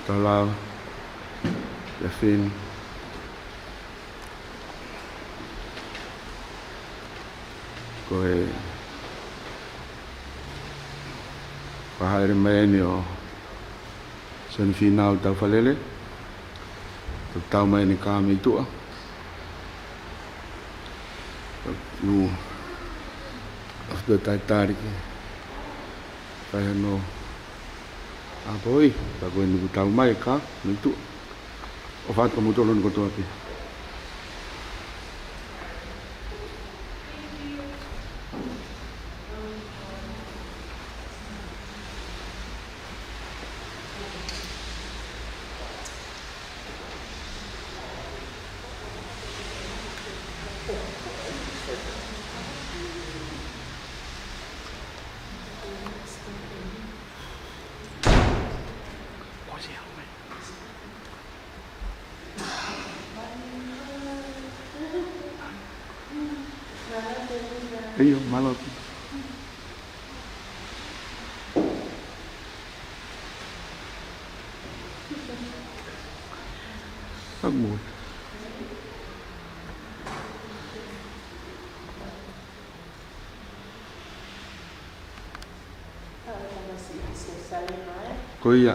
Talau, Yafin, koe whahaere mai ni o Sanifinau tau whalele, tau mai ni kāme itua. Nu, after tai tariki, whai hano, apoi, ta koe nuku tau mai ka, ni itua. O whātua mutolo ni kotoa ki. Iyo, malo. Agmur. Koia.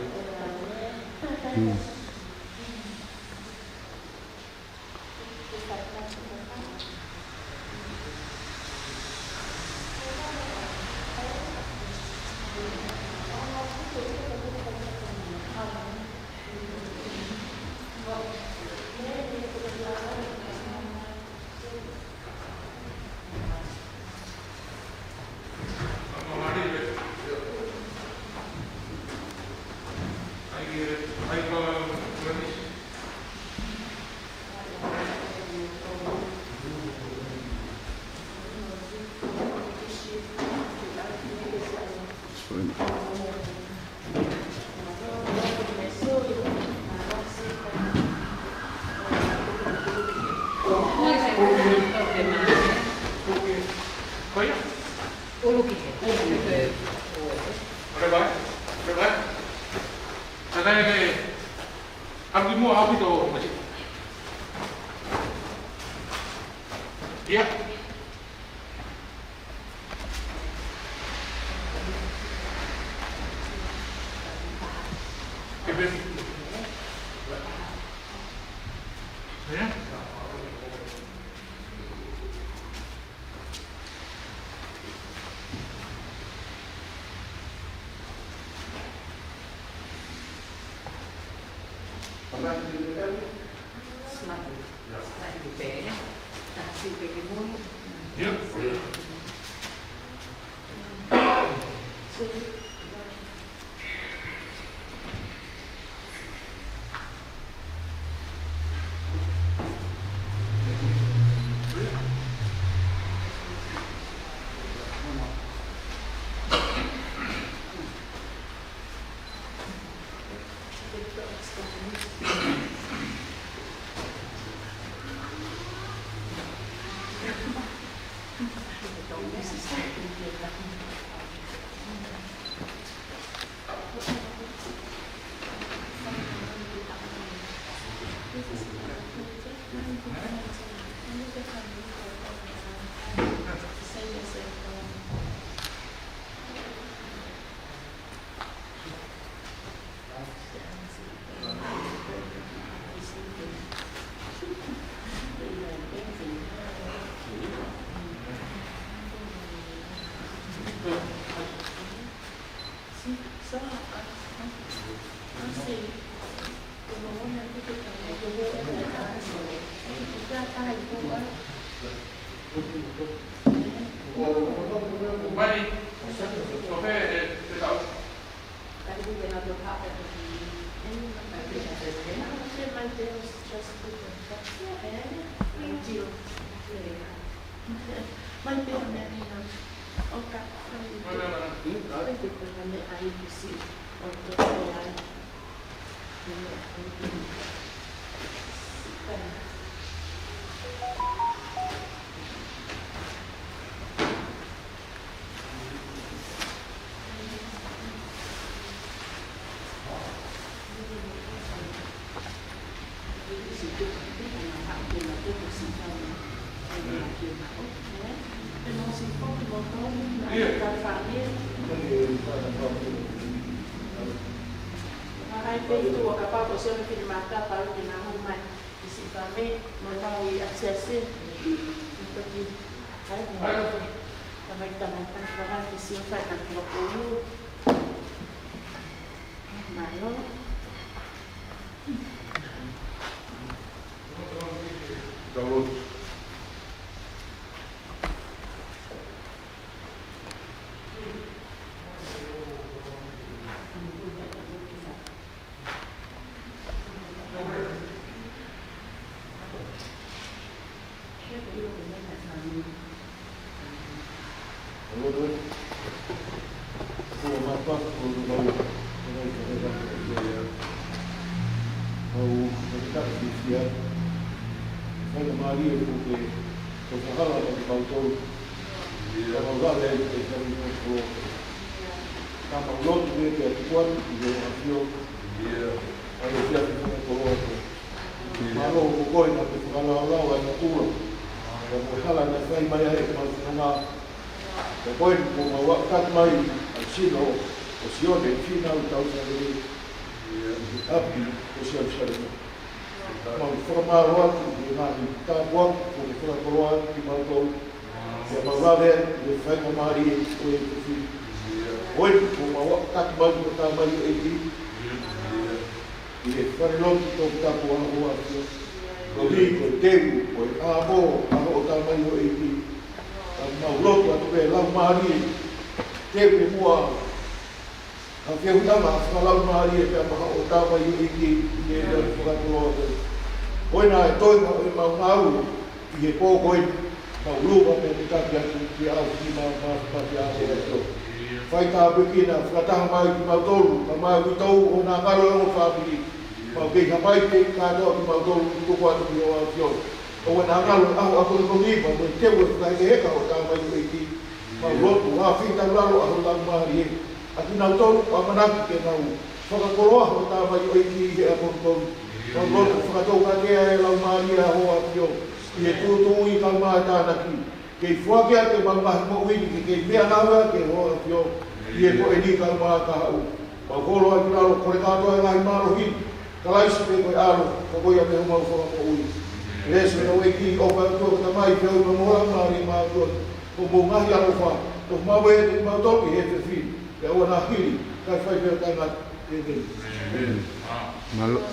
Hai feito a capa você me filmata para o final mais principalmente não vai acessar porque aí também trabalhar que se faz na tua coluna mas não Depois, como o cat mai sino o sione fina o tau sa ni api o sia sa. Ma forma roa ni na ni ta bom o ni forma roa ki ma to. Ya ma va ver de fai ko mari o e fi. Oi, como o cat mai o ta mai e di. E fare lo to ta ko o a. Ko ni ko te ko a bo a o ta mai o e di. Ma lotu atu pe lau maari te pe mua a whiau tama a lau maari e pe maha o tāma i iki i e rau whakatoloa te koina e toina o e mau ngau i e pōkoi mau lupa pe te taki atu ki au ki mau pati a e ato whai tā pekina whakataha mai ki mau tolu ka mai ki tau o nā karo e o whapiri mau kei ka mai te kātoa ki mau tolu ki koko atu ki o au ki o o na ngalo au ako ko ni pa mo te wo ka e ka o ta mai e ki ma lotu a fi ta lalo a la mari a ki na to a mana ki ke na u so ka ko o ta mai e ki e a ko to o lotu fa to ka ke e la mari a ho a ki o e tu i ka ma ta na ki ke fo ke te ma ma mo wi ki ke me na wa ke ho a ki o e ko e ni ka ma ka u ma ko lo a ki na lo ko ka to e na ma ro hi ka lai se ko alo ko ya me mo fo ko u Leso no iki o pa to ta mai ke o mo la mari ma to o mo nga ya o fa to ma we ma to ki he te fi ke o na hiri ka fai ke ta na e de malo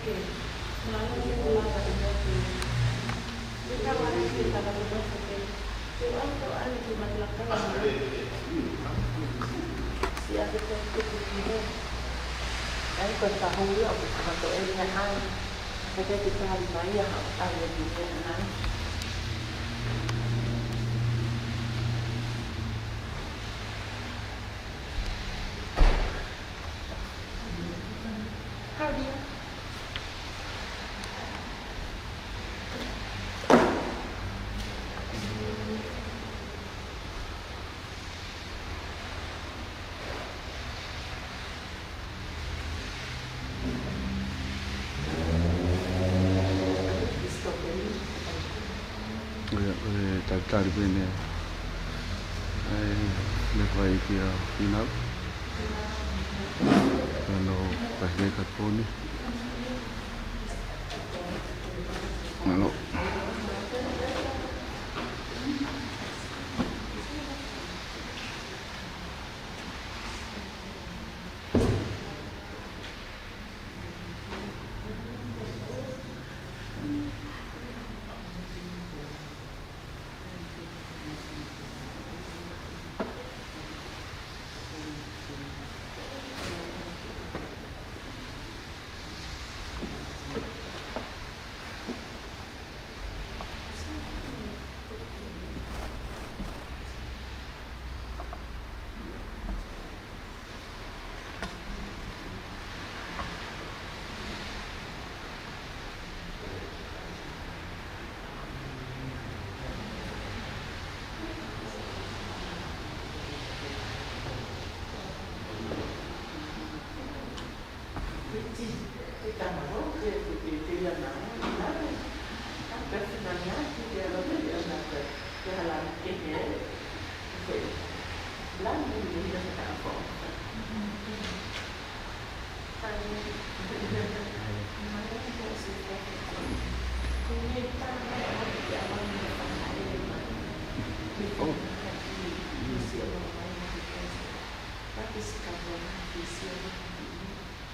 Okay. Ano di maglaki lang. Siya kita itu. Ay pagkahulo ako sa matuel nga ang kaya kita halimaya ang nagiging na. How do you? Tatar bine ai lepai kia pinau kalau pakai kaponi malo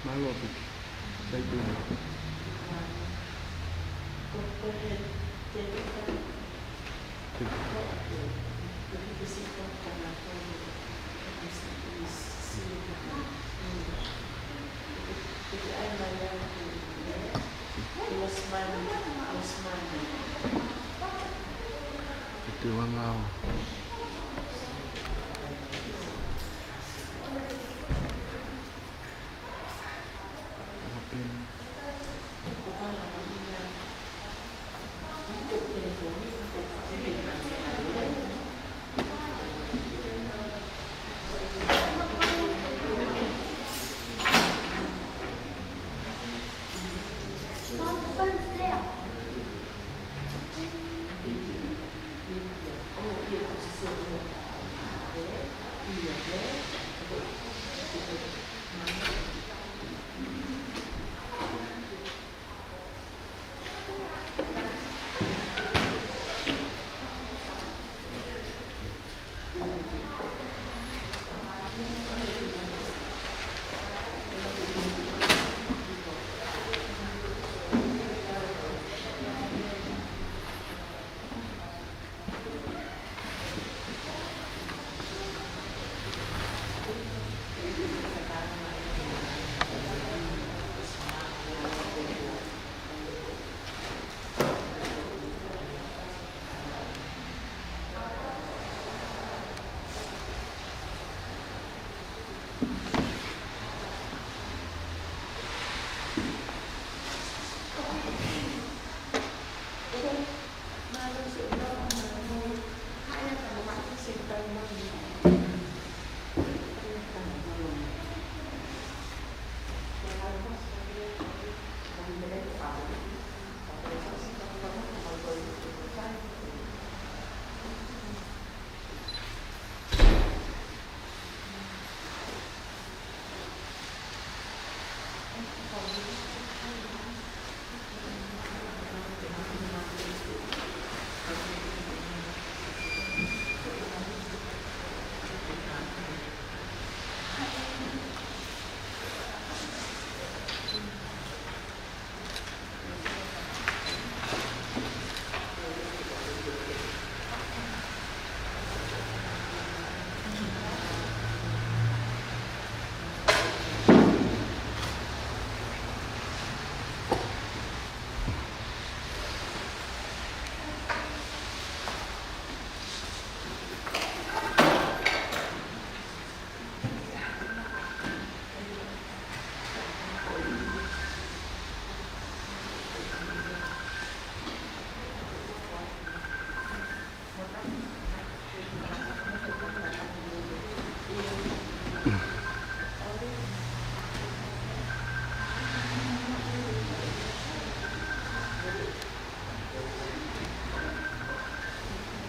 malo saya punya itu wangau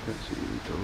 Kasi ito.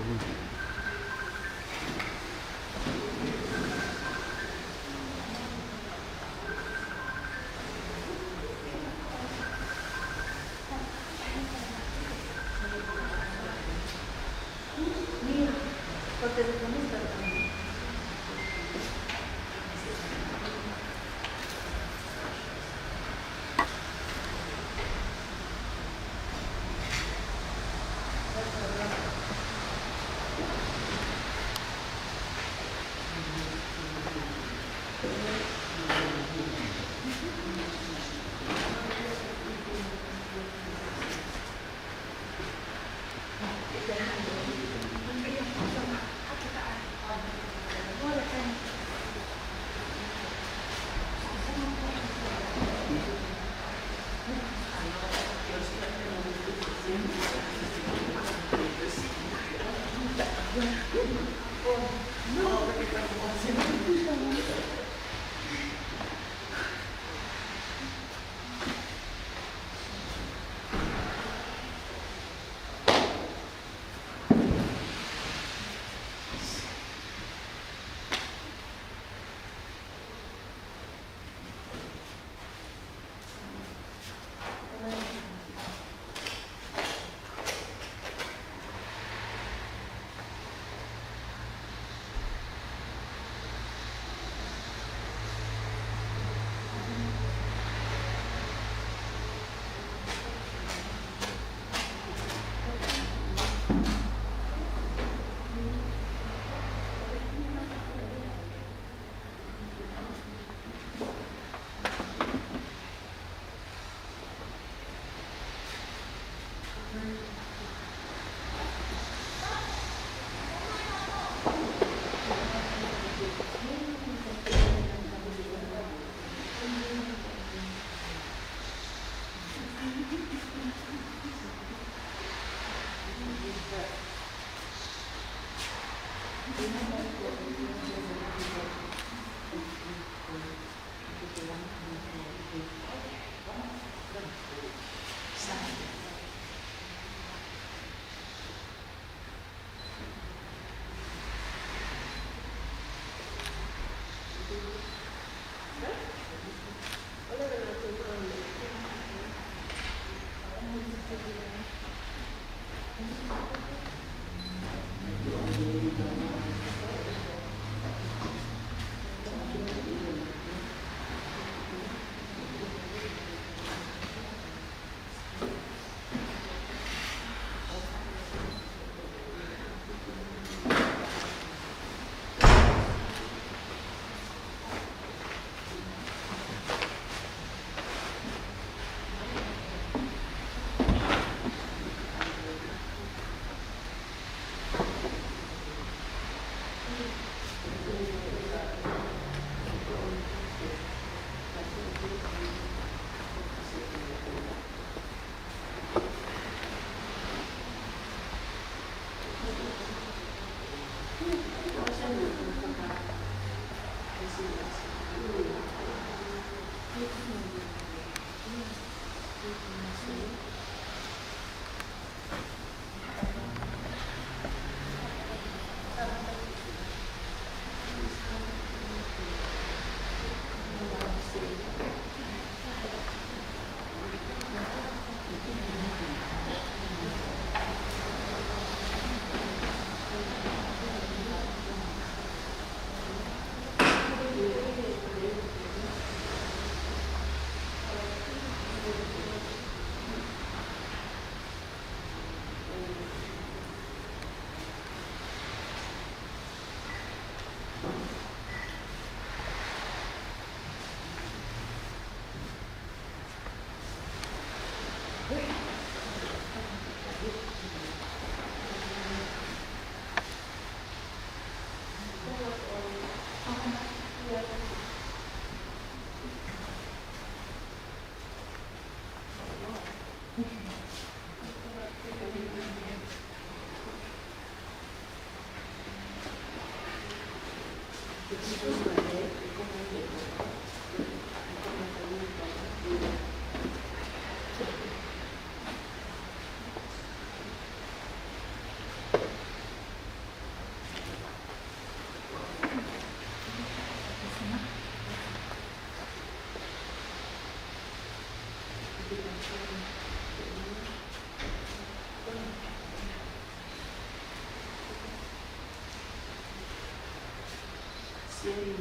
Seri,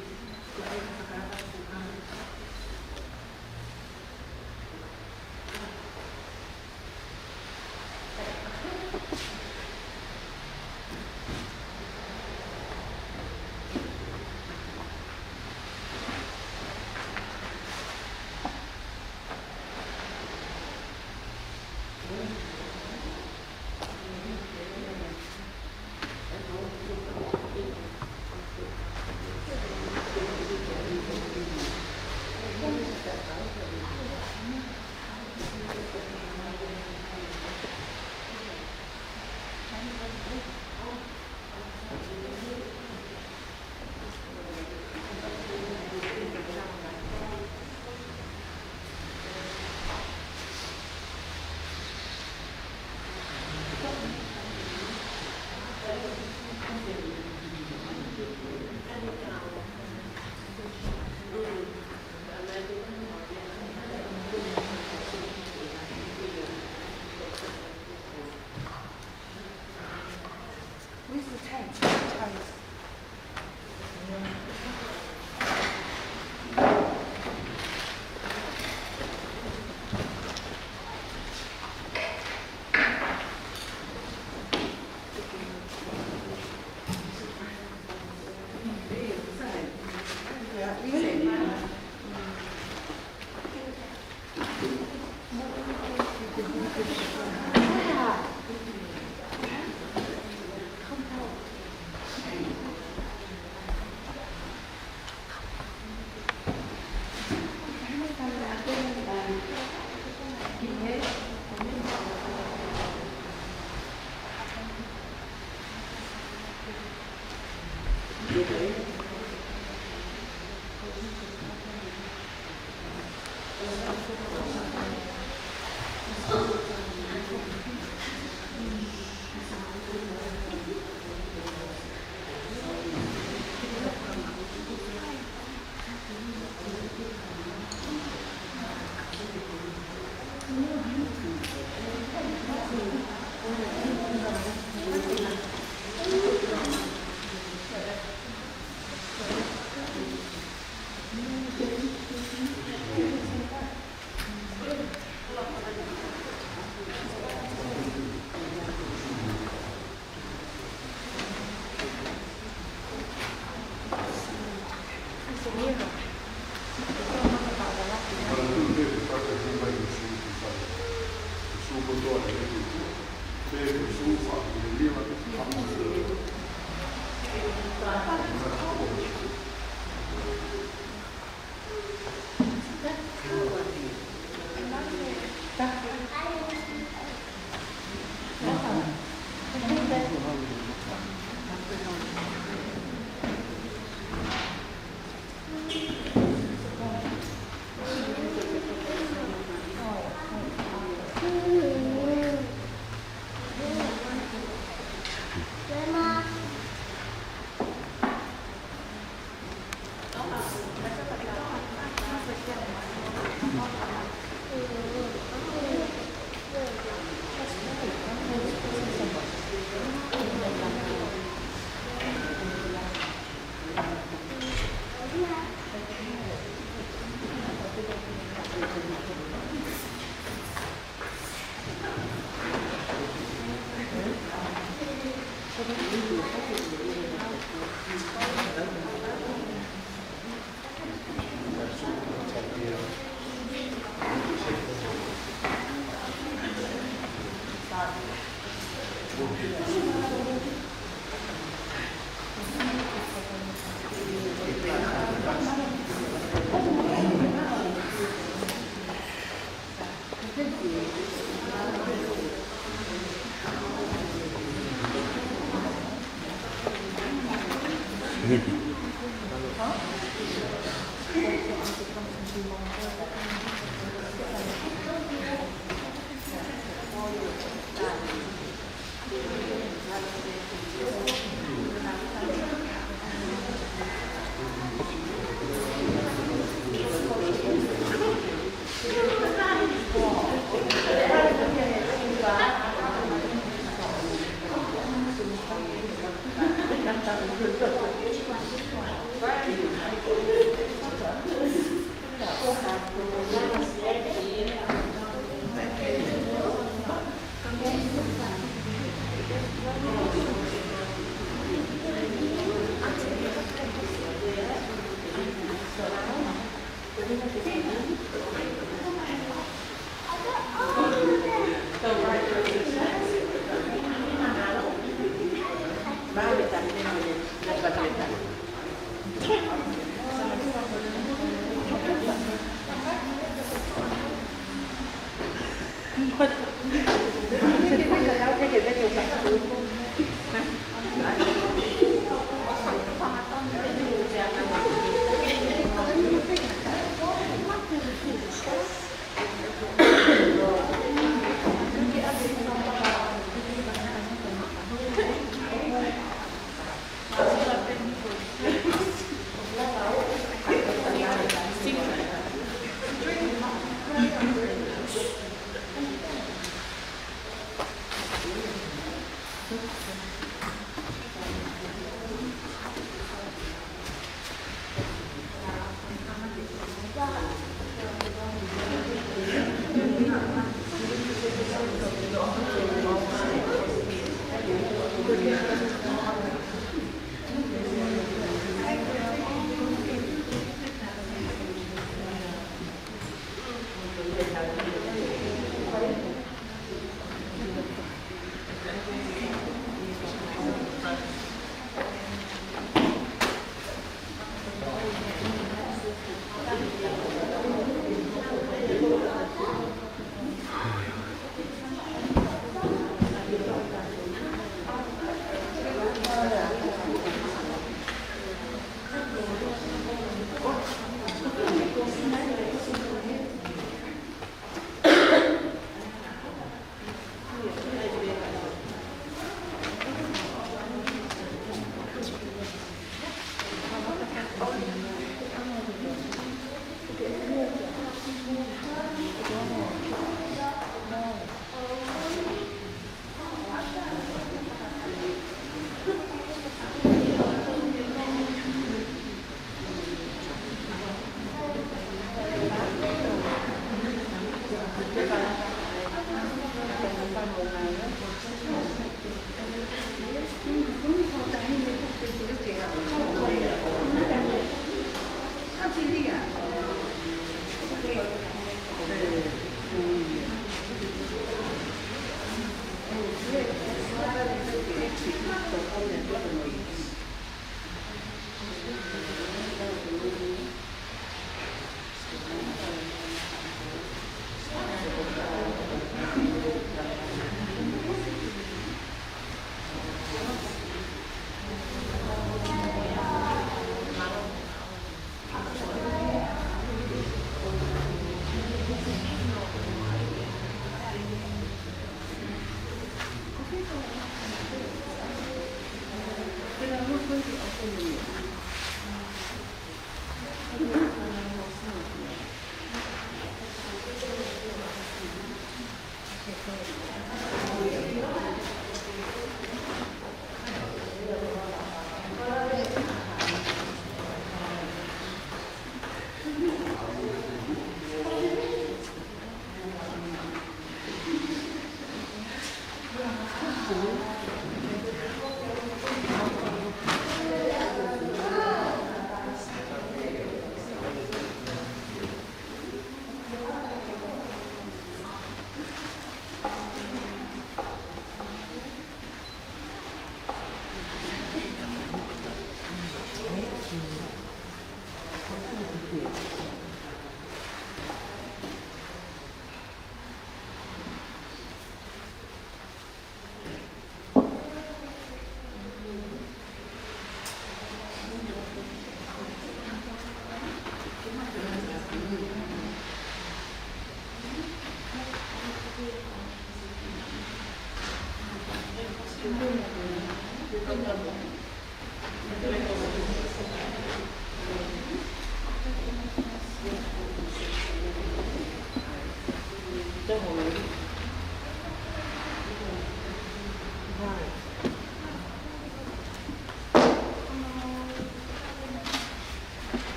kuai kakak Tuhan. Where's the tent?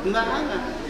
Kembangan.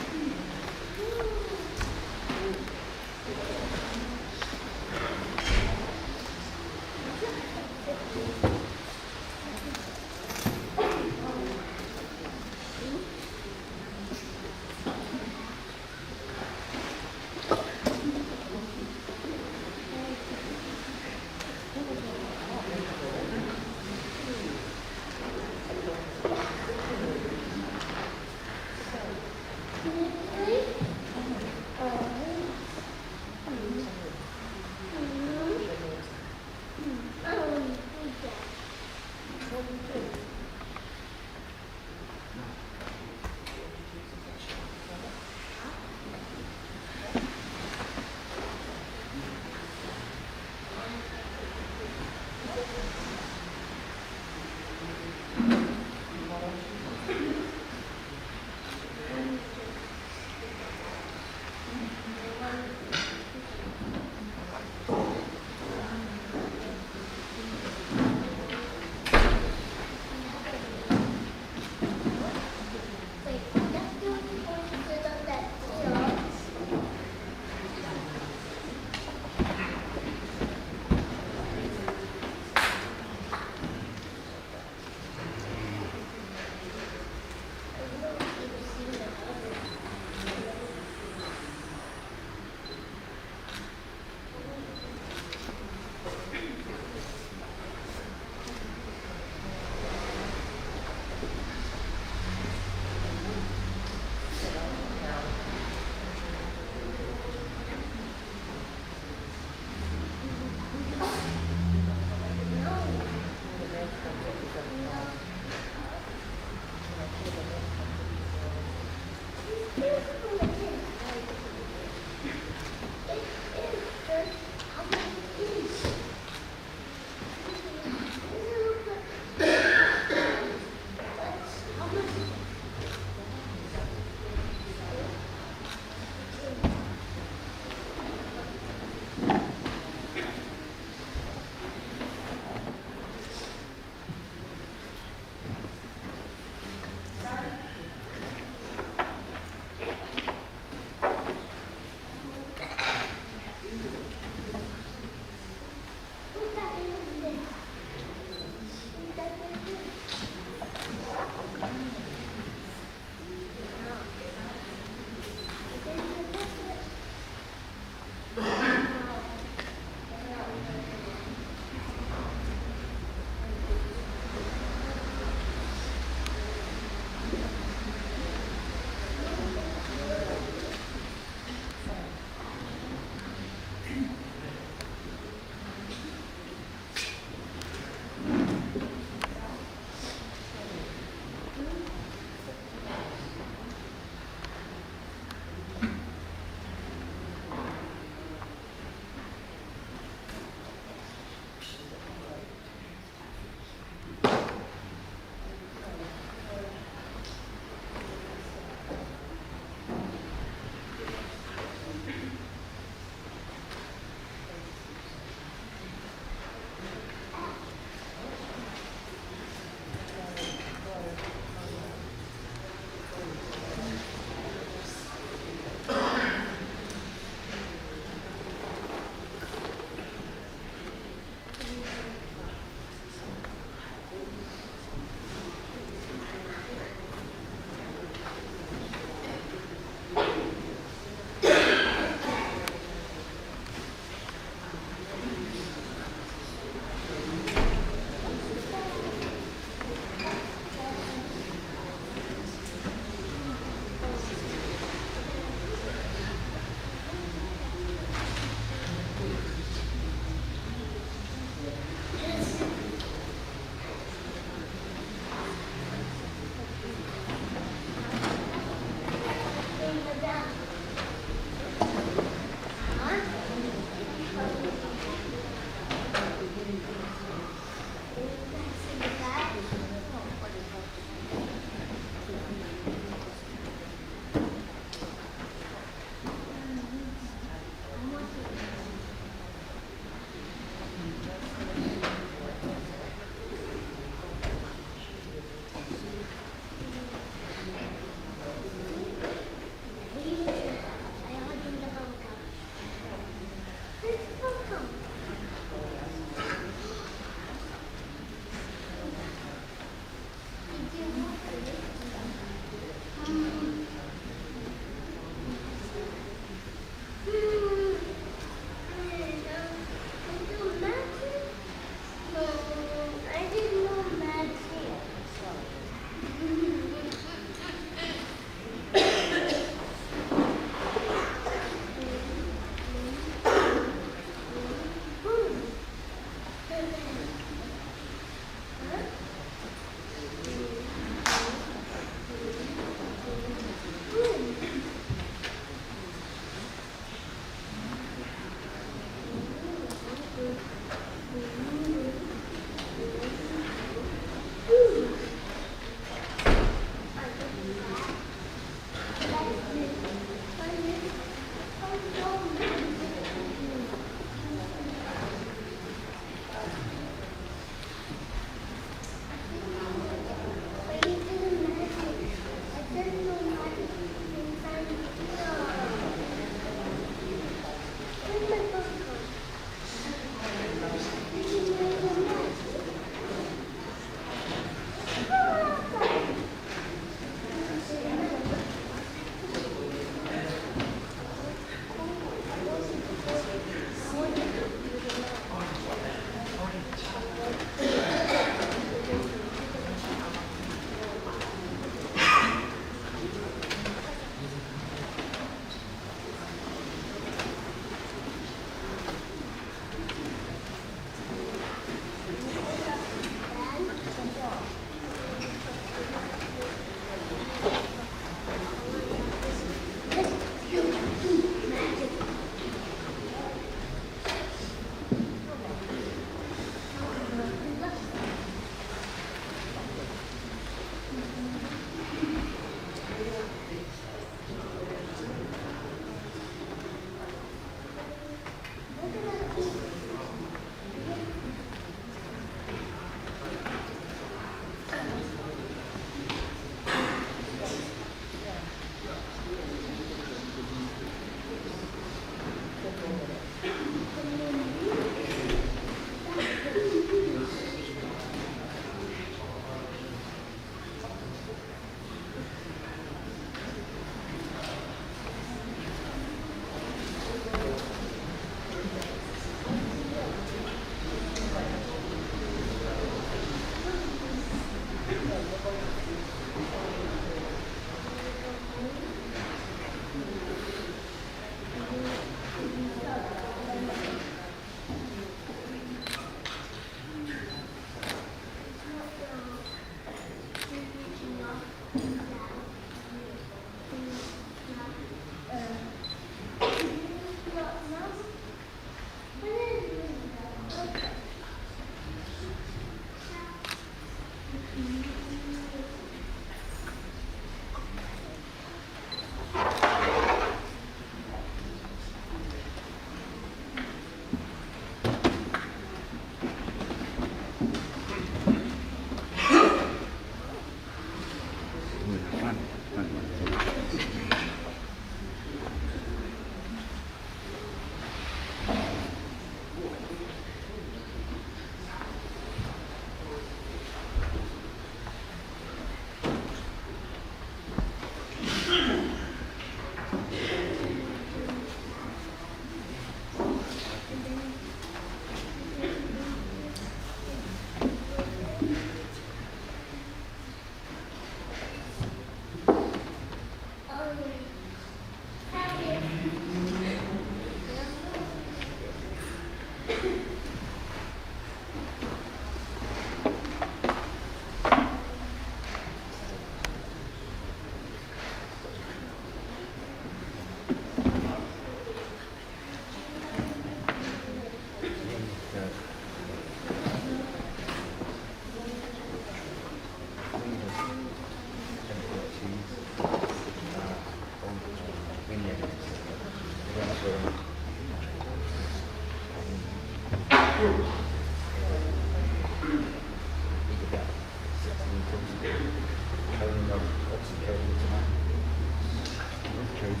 I've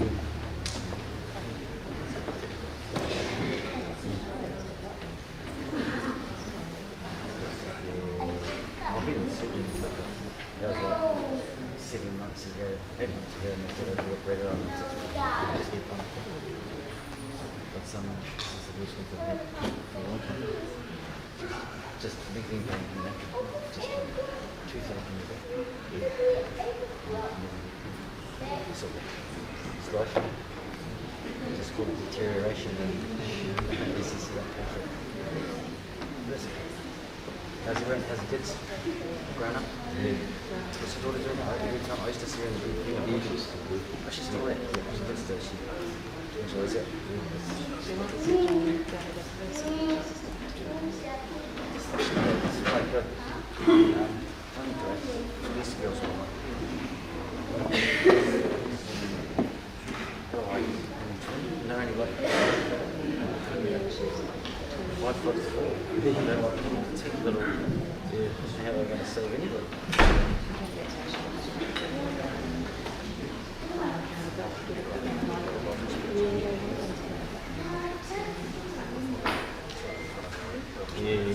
been sitting, that was like 7 months ago, 8 months ago, and I thought I'd work better on it. Just get pumped. But some solutions I've had for a long time. Just big thing, just tooth ache in the back. So it's like just called deterioration and this is that perfect. How's the kids grown up? Yeah. What's your daughter doing now? Every time I used to see her in the video. Oh, she's still there. Yeah, she lives there. She enjoys it. It's quite good. Funny to it. These girls are like. No, only like 5'4". They're like petite little. Yeah. How are they going to save anybody? Yeah.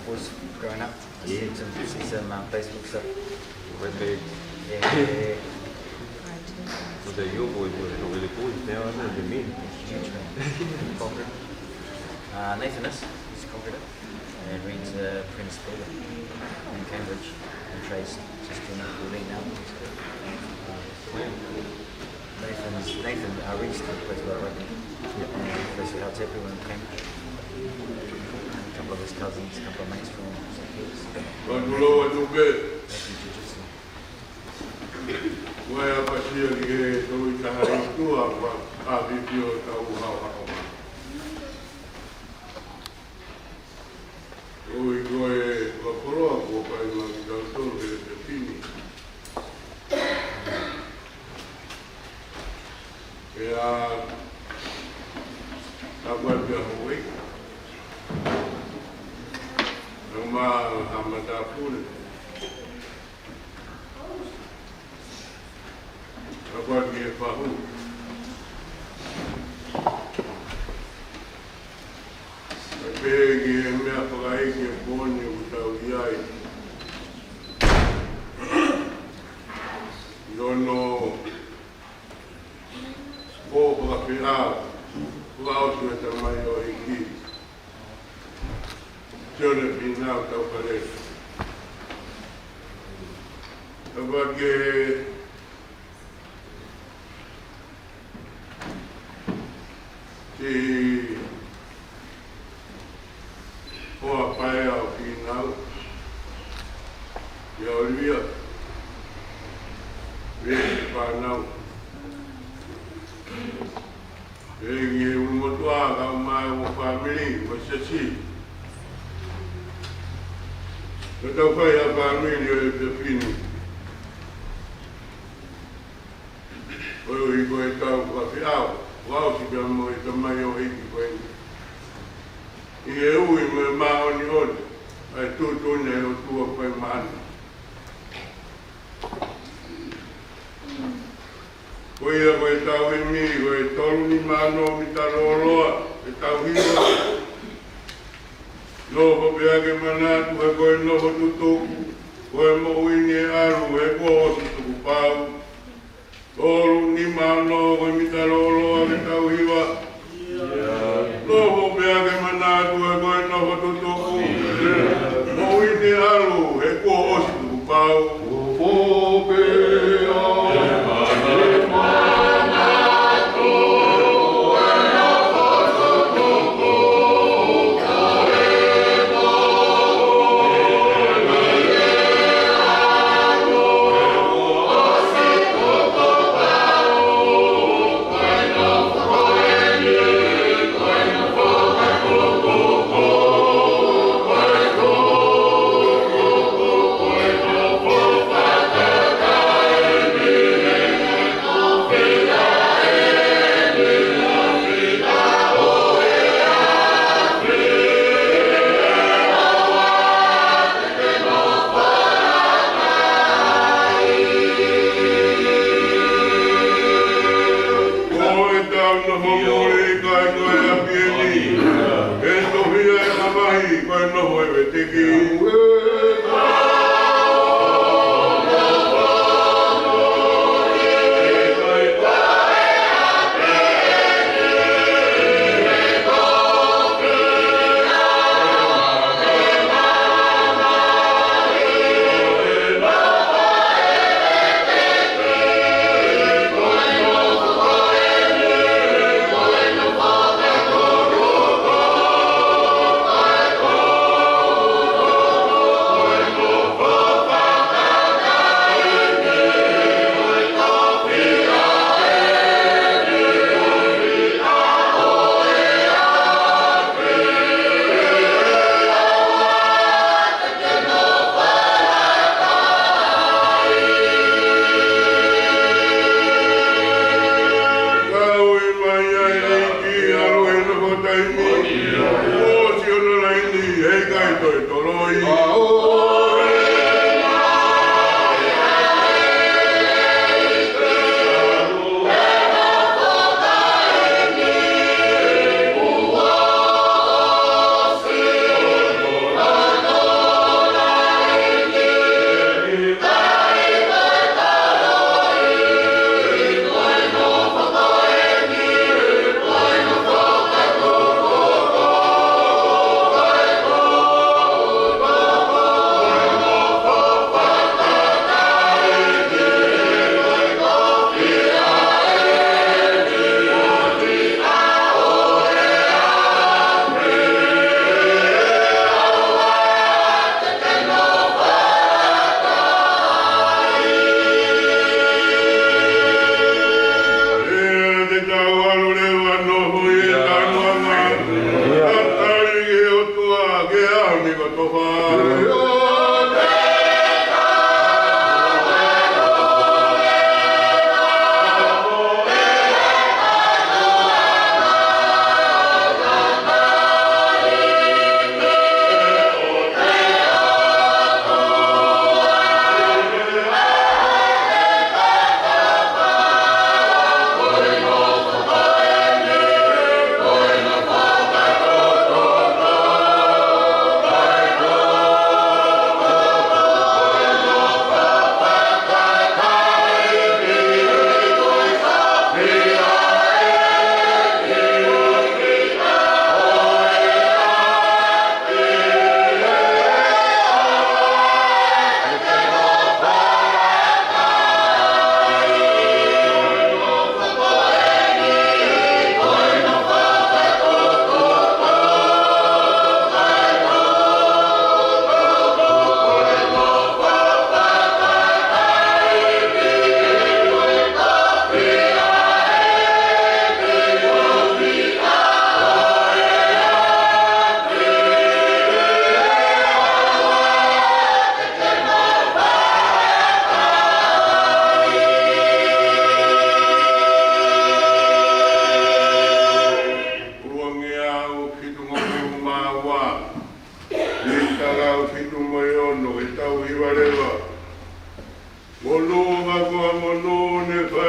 Was growing up, I see some Facebook stuff. Redbird. Yeah. So the yo boy was really cool. They are the mean. Huge man. Conquered. Nathan is. He's conquered it. And Reed's Prince Builder in Cambridge. And Trey's just doing it for league now. Nathan, Reed's still plays well rugby. Yep. And plays with Aotearoa in Cambridge. A couple of his cousins, a couple of mates from St. Kills. Controlo a tupe. Wai apa sia ke tui tahari tua pa a vipio tau hau hau ma. Oi koe kokoroa ko pai ma ki tau tolu ke te pini. E a takwai pia hoi. Numa hamata pule. Agora que é fahu. Pegue minha pagai que boni o tau iai. Dono o para pegar. O auto é tamanho aqui. Jone final tau parece. Agora que e o pai ao final e a Olivia veio para não e umotua ka mai o family o sesi. Então foi a família de Fini. Foi o Igo e tal, o afiao. Uau, se chama o tamanho o Igo foi. E eu e meu irmão ni olha. Aí tudo né o tua foi mano. Foi a foi tal e mi, foi tolo ni mano mi taloloa, e tal hiwa. Noho peake manatu he koe noho tutuku, koe mo uini aru he koho tutuku pau. Tolu ni mano koe mitaloloa ke tau hiwa. Noho peake manatu he koe noho tutuku, mo uini aru he koho tutuku pau. Opo pea.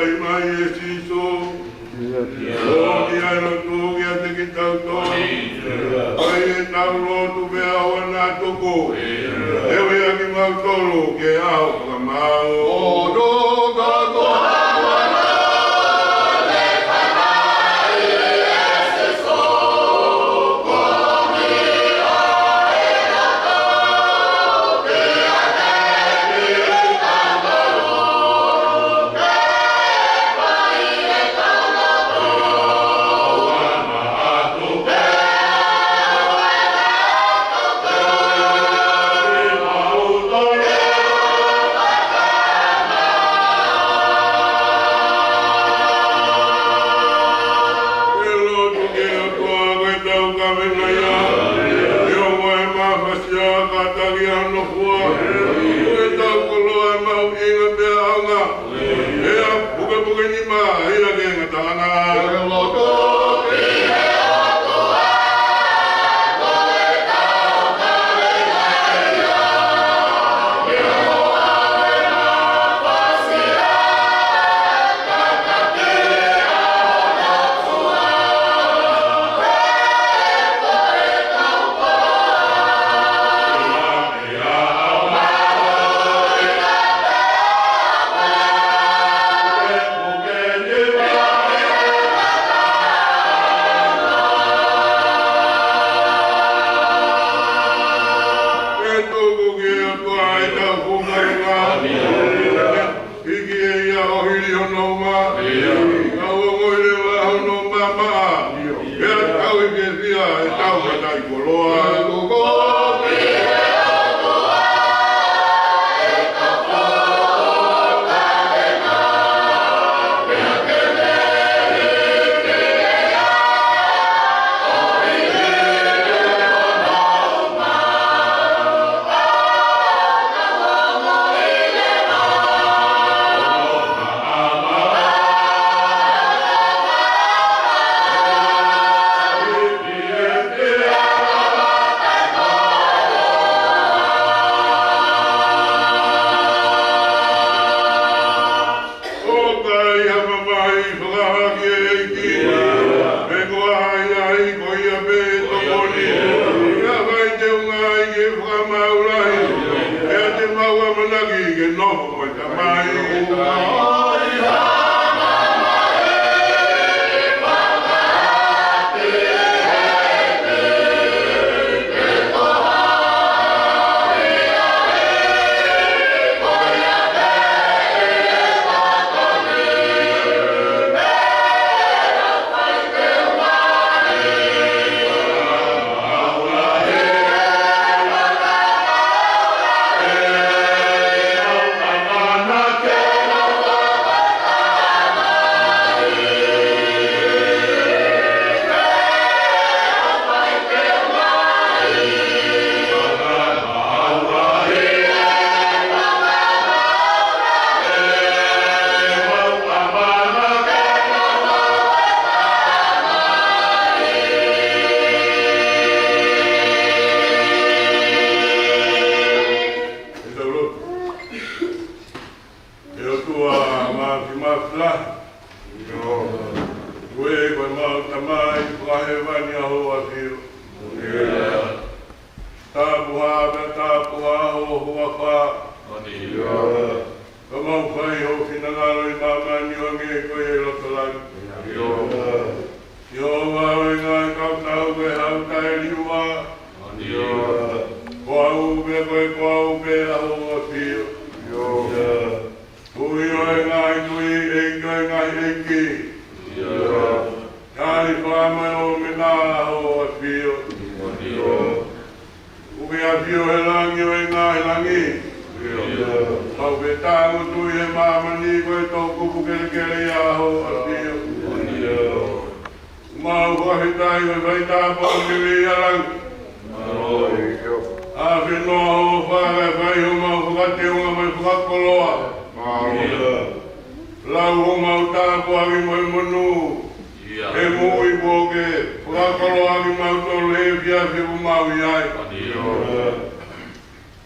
i mai e siso. O ki aero tō ki a te ki tau tō. Ai e tau lotu me au ana toko. Ewe a ki mau tolo ke au kamau. O do kako.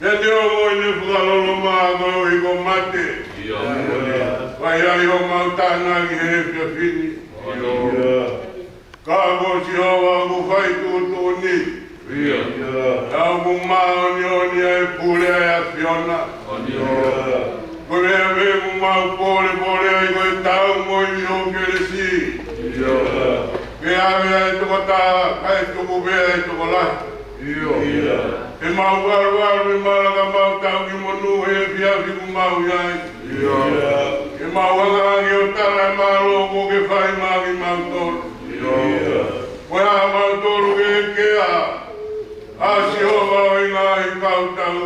Ia te o mo i ne whakalolo maa ngau i ko mate. Vai ai o mautana ki he pia whini. Ka ko si hawa ku whai tūtū ni. Au ku maa ni o ni ai pule ai a whiona. Ko mea me ku mau pole ai ko e tau mo i o kere si. Ke ave ai toko tā, kai tuku mea ai toko lahi. E mau waru e maraka mau tau ki monu he pia whiku mau iai. E mau hangangi o tala e malo ko ke whai magi mau toru. Koe a mau toru ke kea. A si hova o i ngā i kau tau.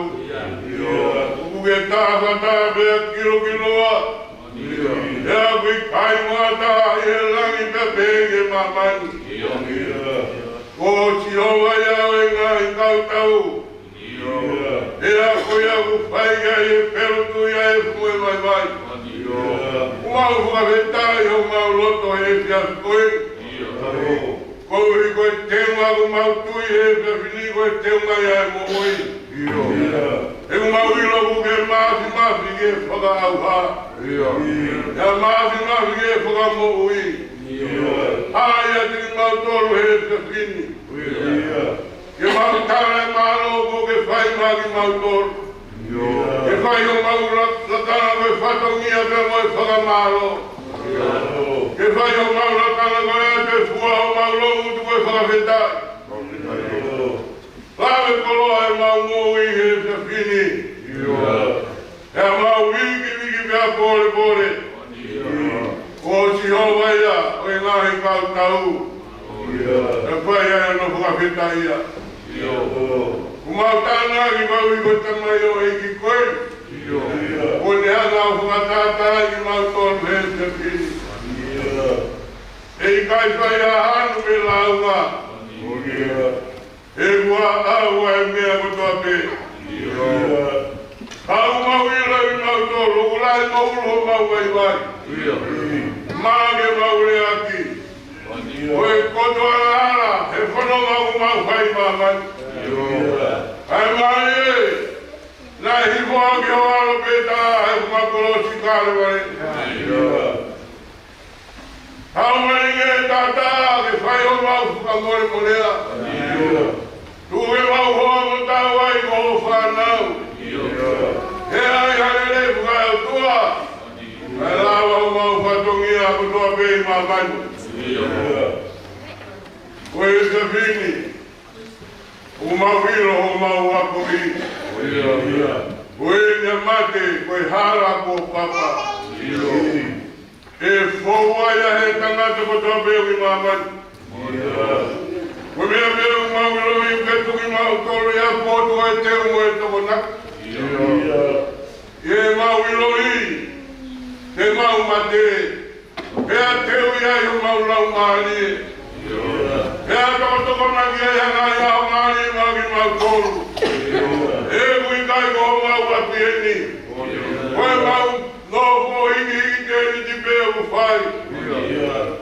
Kuku ke tāwhata pia kiloa. E a kui kai mua taha i he langi pe pēke mamani. Ko si hova iau e ngā i kau tau. E a koe a ku whai ai e perutu ia e fue vai. Umau whakawhetai o mau loto e pia koe. Koe koe teunga ku mau tui e pia whini koe teunga ia e mooi. E umau ilo ku ke maafi ke whakaauha. Ia maafi ke whakamoui. Ai a tini mau toru e pia whini. Ke mau tara e malo ko ke whai magi mau toru. Ke whai o mau lakana koe whatongia pe moe whakamalo. Ke whai o mau lakana koe e pe fua o mau longu tu koe whakawhetai. Lawe koloa e mau mōi he pia whini. E mau wiki pia pore. Ko si hova ia o e ngahi kau tau. E whai ai no whakawhetai ia. Kumau tāna ki mau i ko tamai o e ki koe. Ko ne ana o whakatata ki mau tonu he pia whini. E i kai whai a hanu me launga. E kua aua e mea kotoa pe. Au mau ila i mau tolu, ulai mau ulo mau vai. Maage mau le aki. Oe kotoa ara, e whono mau vai mamai. Ai mai e, na hipo aki o alo peta, e kumakolo si kare wale. Hau mani nge tata, ke whai o mau whakamore monea. Tuwe mau hoa mo tau ai ko ho whanau. He ai harele whakai o tua. Ai lawa o mau whatongia ko tua pei mamanu. Koe e te whini. O mau hiro o mau wakuri. Koe e nia mate, koe hara ko papa. E whaua ia he tangata ko tua pei o mamanu. Ko mea mea mau ilo i uketuki mau tolu ia potu e teu mo e toko nak. Ie mau ilo i, te mau mate, pea teu ia i o mau lau maari. Pea toko naki e hanga ia o maari magi mau tolu. E kui kai ko mau atieni. Koe mau nofo hiki teni ti pea ku whai.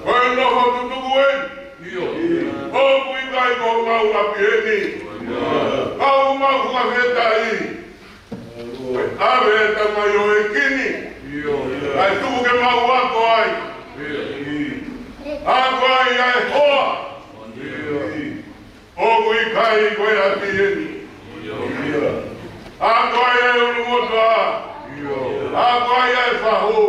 Koe nofo tutuku eni. O kui kai ko mau apieni. Au mau whakawhetai. Awe e tamai o e kini. Ai tuku ke mau ako ai. Ako ai ai hoa. O kui kai ko e apieni. Ako ai ai unumotoa. Ako ai ai whaho.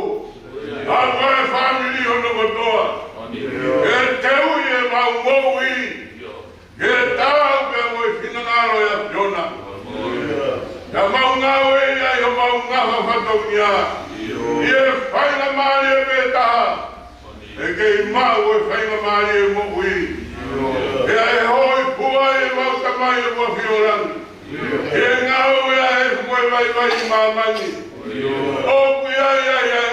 Ako ai family unumotoa. E teu i e mau moui. E tau pe mo i whinangaro e a whiona. Ka mau ngau e ia i o mau ngaha whatongia. I e whainga maari e pētaha. E kei mau e whainga maari e moui. E a e hoi pua e mau tamai e mua whiorangi. E ngau e a e mue vai i mamani. O kui ai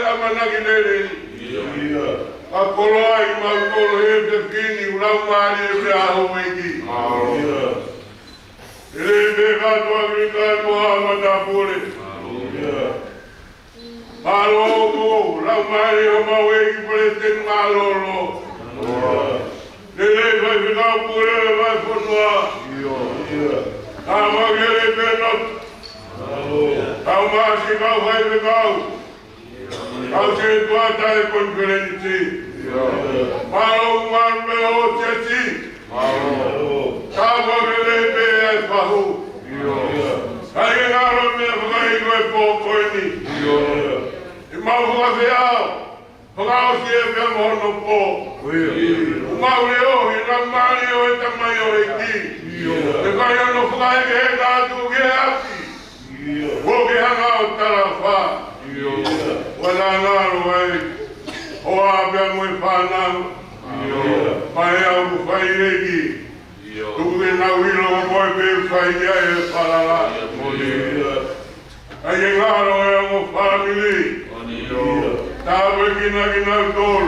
amanaki lere. A koloa i mau kolo he te whini urau maari e me aho weiki. E le me katoa grikai moha matapure. Malo mo, rau maari o mau weiki pole tenu malolo. Le vai whikau pure e vai whanua. A magere penot. Kau masih kau hai kau. Kau tua tai konferensi. Mau marme o teti. Kau bagele be pahu. Kau ngaro me bagai gue poko ini. Mau bagai Pagao siya ka mo no po. Mauleo hinamayo itamayo iki. Kaya no fly ke da tu ke api. Wo ke hanga tarafa. Wala na ruai. O abia mo fana. Paya u fairegi. Tu ke na wilo mo be faia e palala. Ay ngaro e mo family. Tabe kina tol.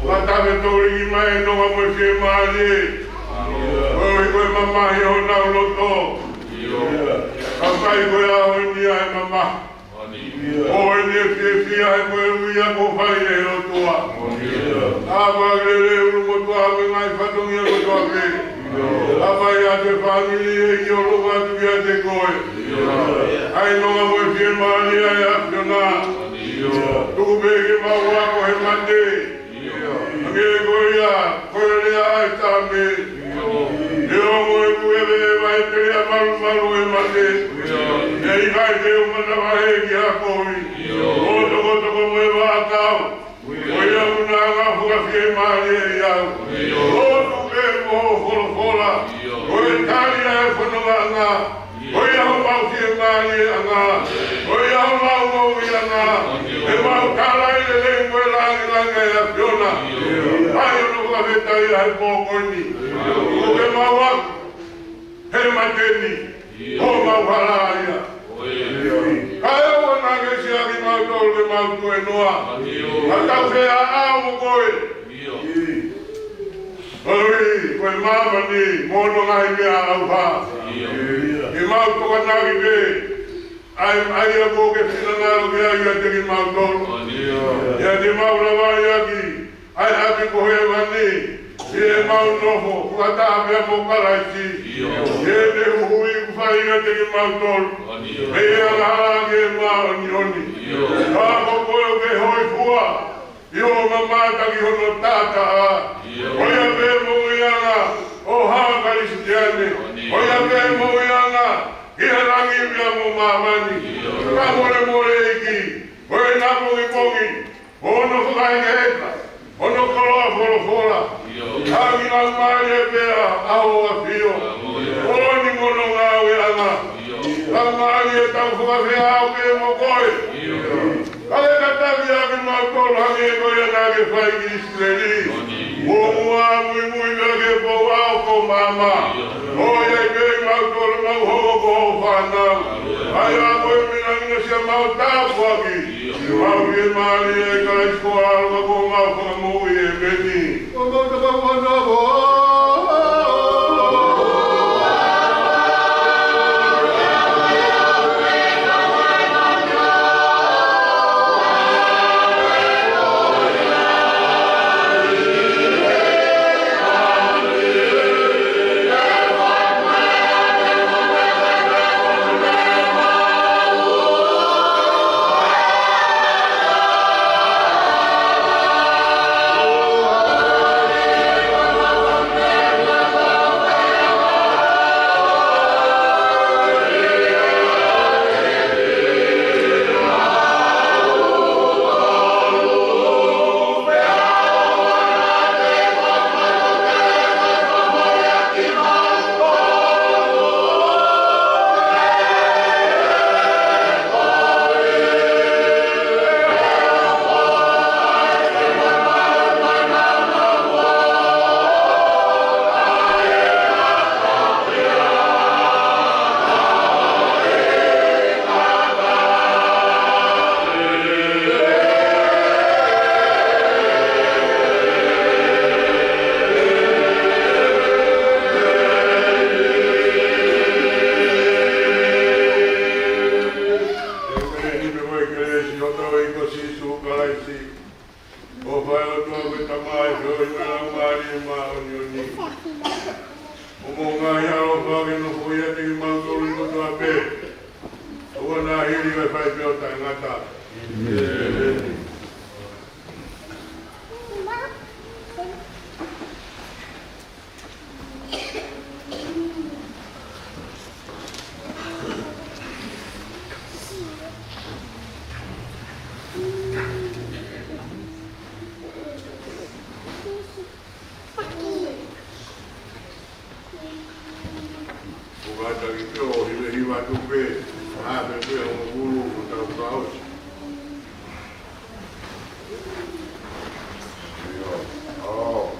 Tabe tol gimana no mo se mali. Oi ko mama yo na loto. Papai ko ya ni ai mama. Oi ni se ai ko ya ko fai le lotoa. Aba le mo to aba ngai fatong yo to ake. Aba ya de family yo lo va tu ya de ko. Ai no mo se mali ai afna. Tu begi mawa ko hemande. Age goya koya itame. Yo mo kuebe vai peya malu hemande. Ei vai de uma vai que a coi. Oto mo va ka. Oya una ga fuga fie mali ya. Oto be mo fola. Oya talia fono nga. Oya mo fie mali nga. Oya mo nga. Emau kala ile lengwe langa ya fiona. Ayo no va veta ya poco ni. Uke mawa. Hema teni. O mawalaya. Ayo wana ngesi aki mautol ke mautu enoa. Atau fea au koe. Oi, koe mama ni mono ngai mea au ha. Ke mautu kanagi be. Ai aku ke sinangalo ke ai ate ki mautol. Ya di mau lawa yaki. Ai happy ko he mani. Ye mau noho, kata ame mo karachi. Ye de hui kufai ate ki mautol. Me ala ke mau nioni. Ako ko ke hoi fua. Yo mama ta ki hono tata. Oya be mo yana. O ha kalistiane. Oya be mo yana. Ia rangi via mo mamani. Ka more iki. Oe na pongi. Ono fukai ngeka. Ono koloa fola. Agi na mare pea ao afio. Oni mono ngawe anga. Ka mare tau fukai ao ke mo koe. Kale katavi agi mautol hangi koe nage fai ki Israeli. Mua mui vage po ao ko mama. Oye ke mautol mau ho ko fana. Ai a koe mina se mau tapu aki. Mau ke mali e ka escola ko mau ko mo e beni. O mo ta ko na bo. kona hili me fai peo tangata. Ugata kipeo hiwa tupe. Pepe o guru kutau Oh.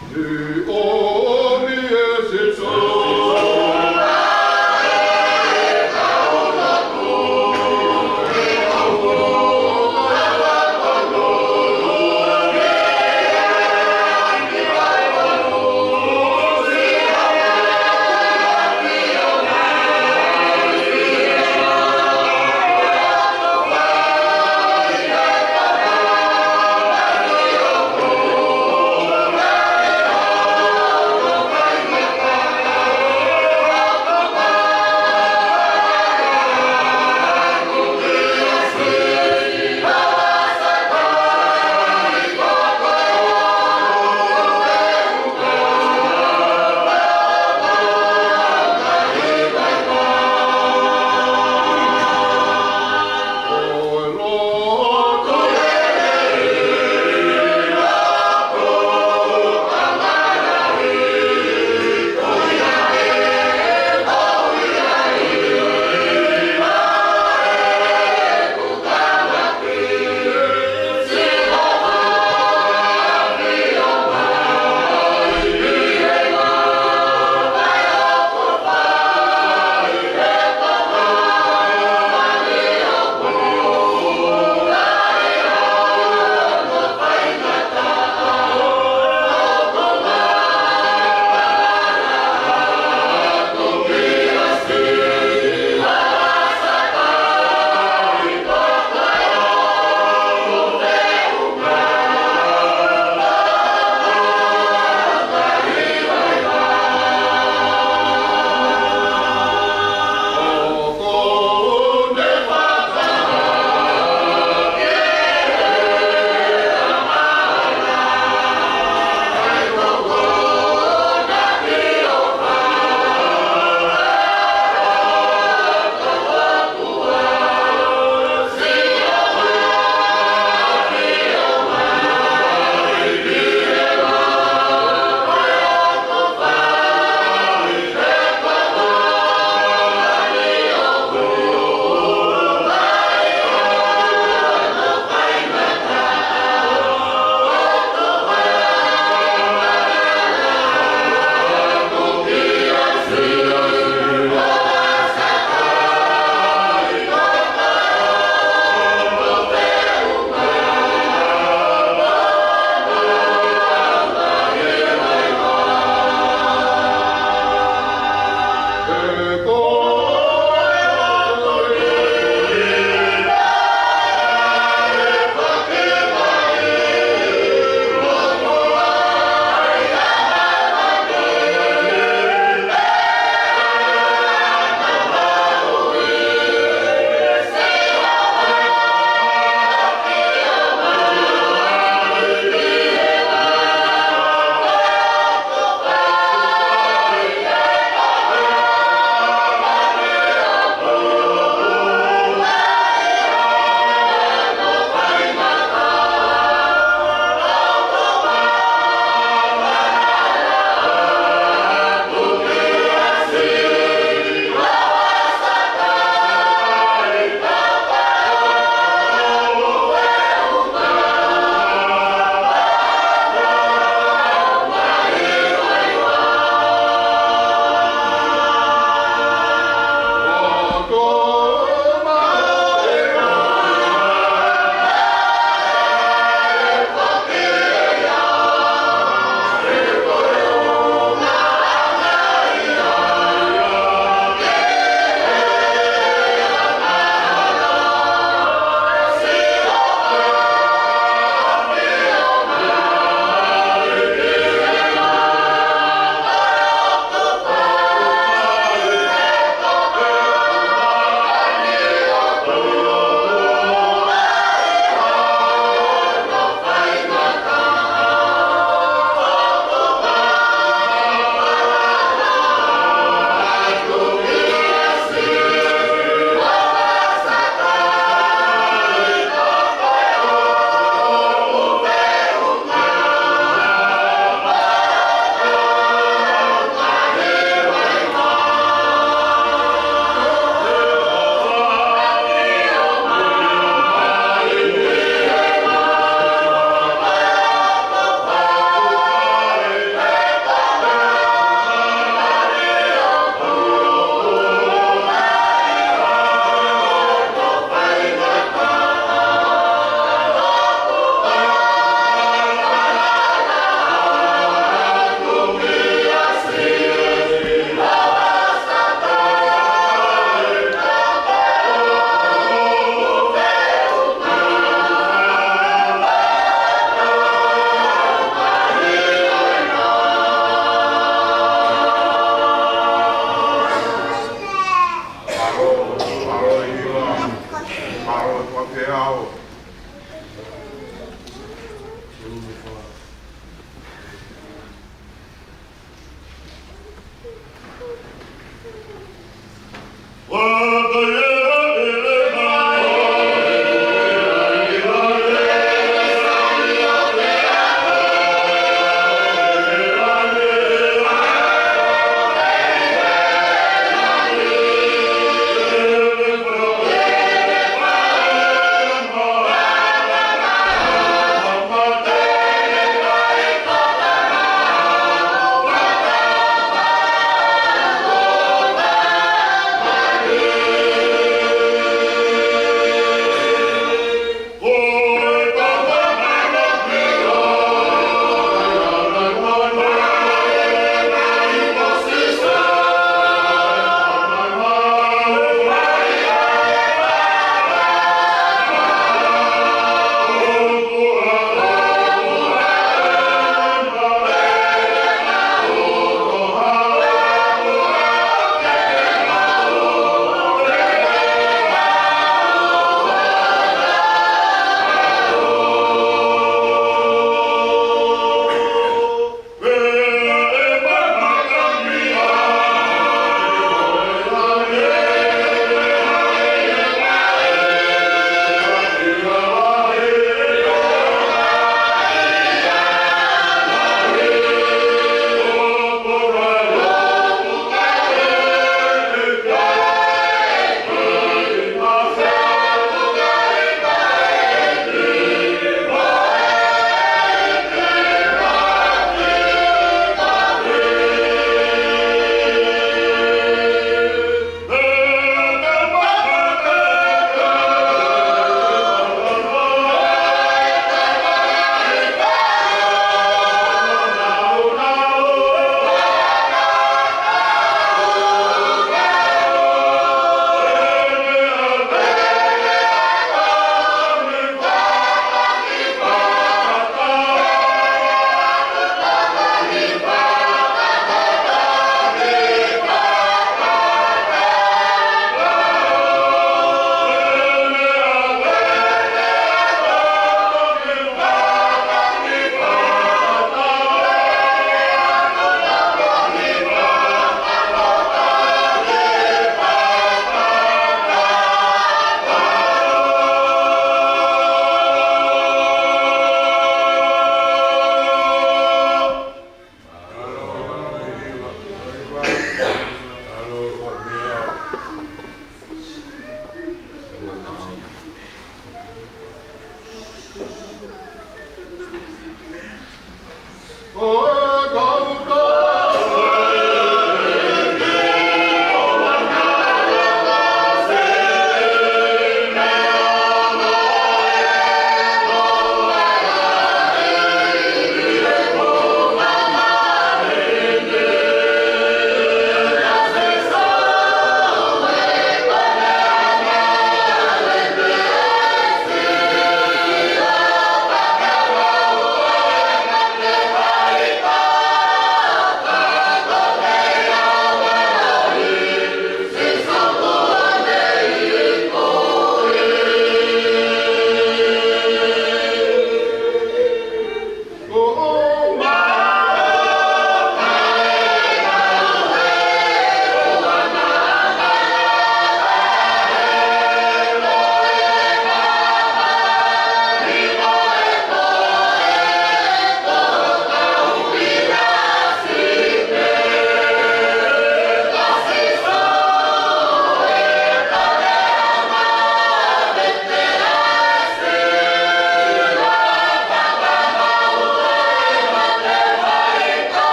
Amen.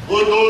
Thank you.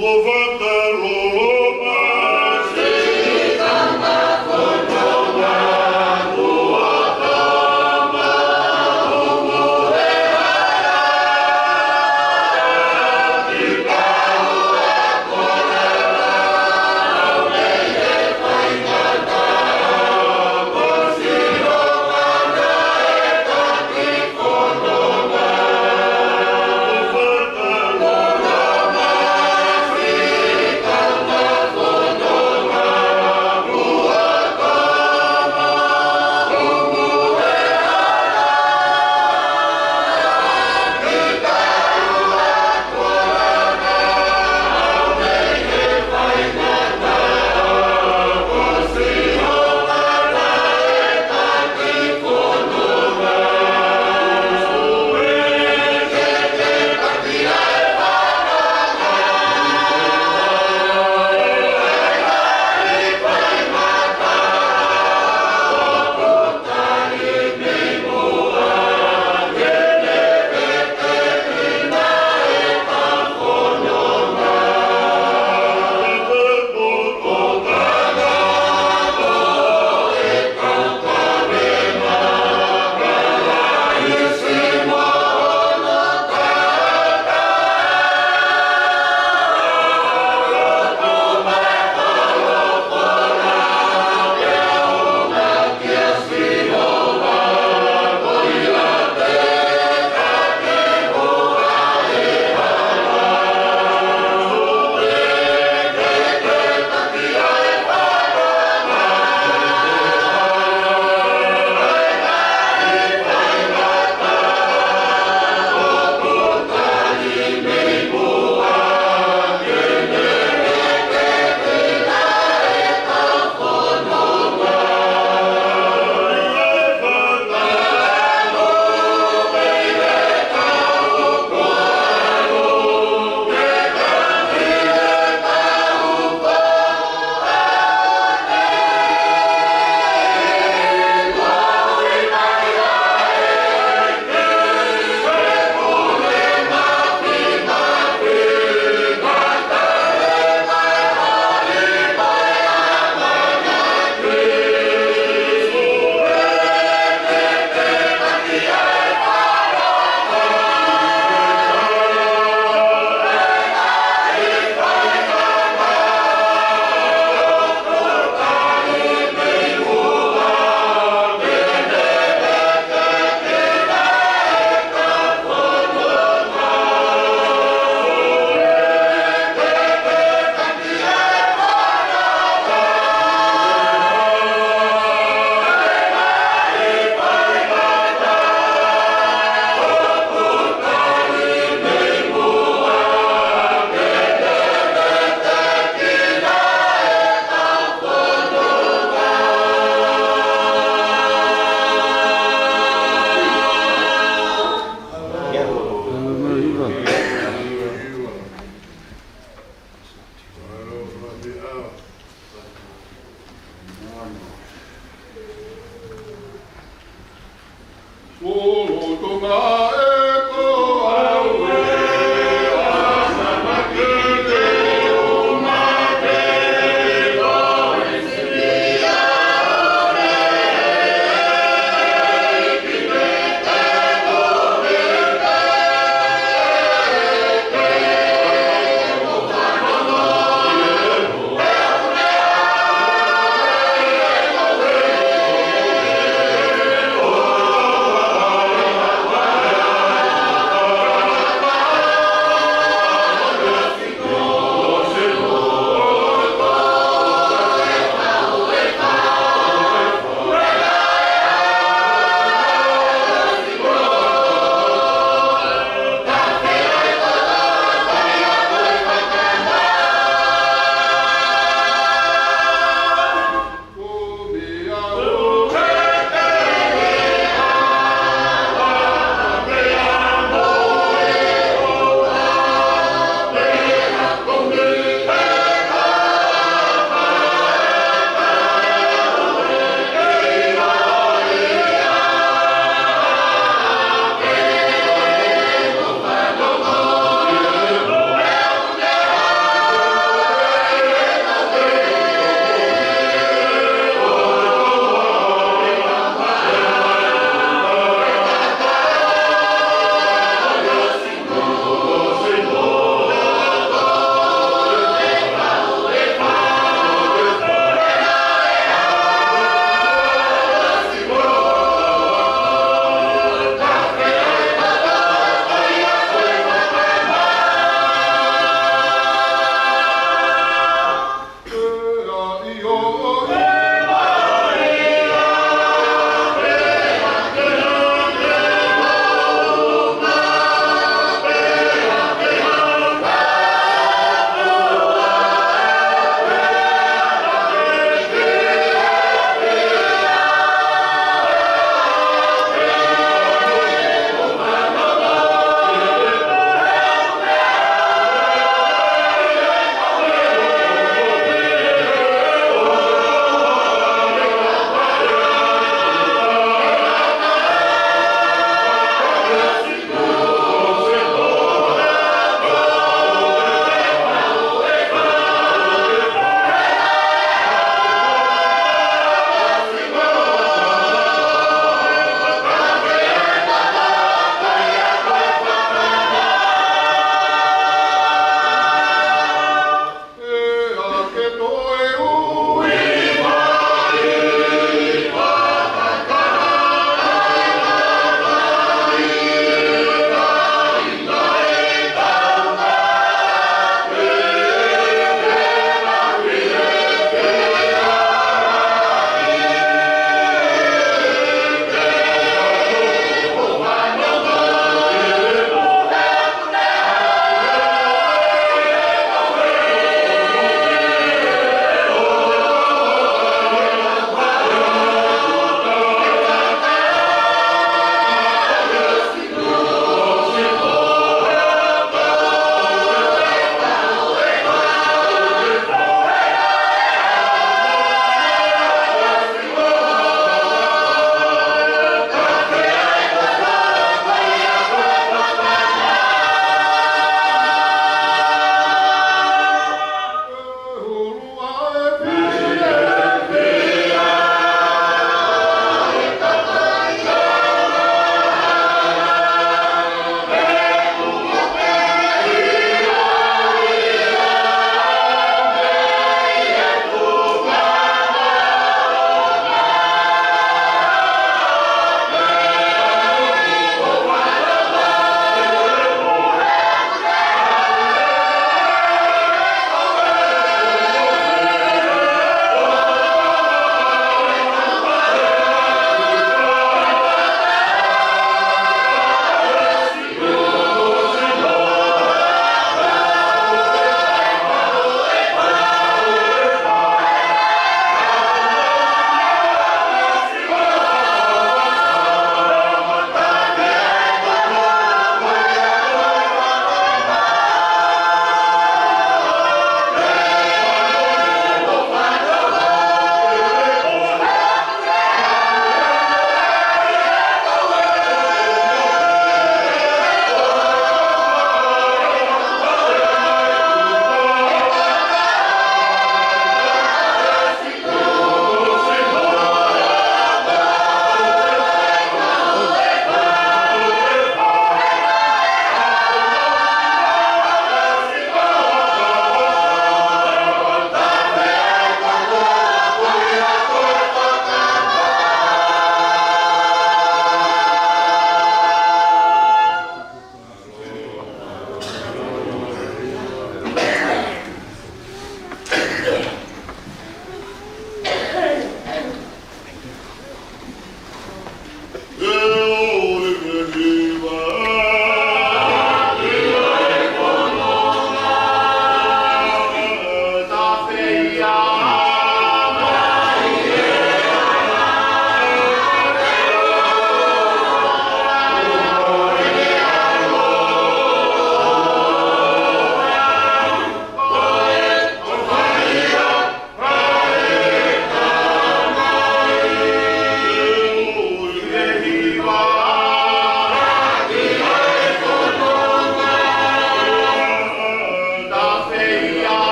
Thank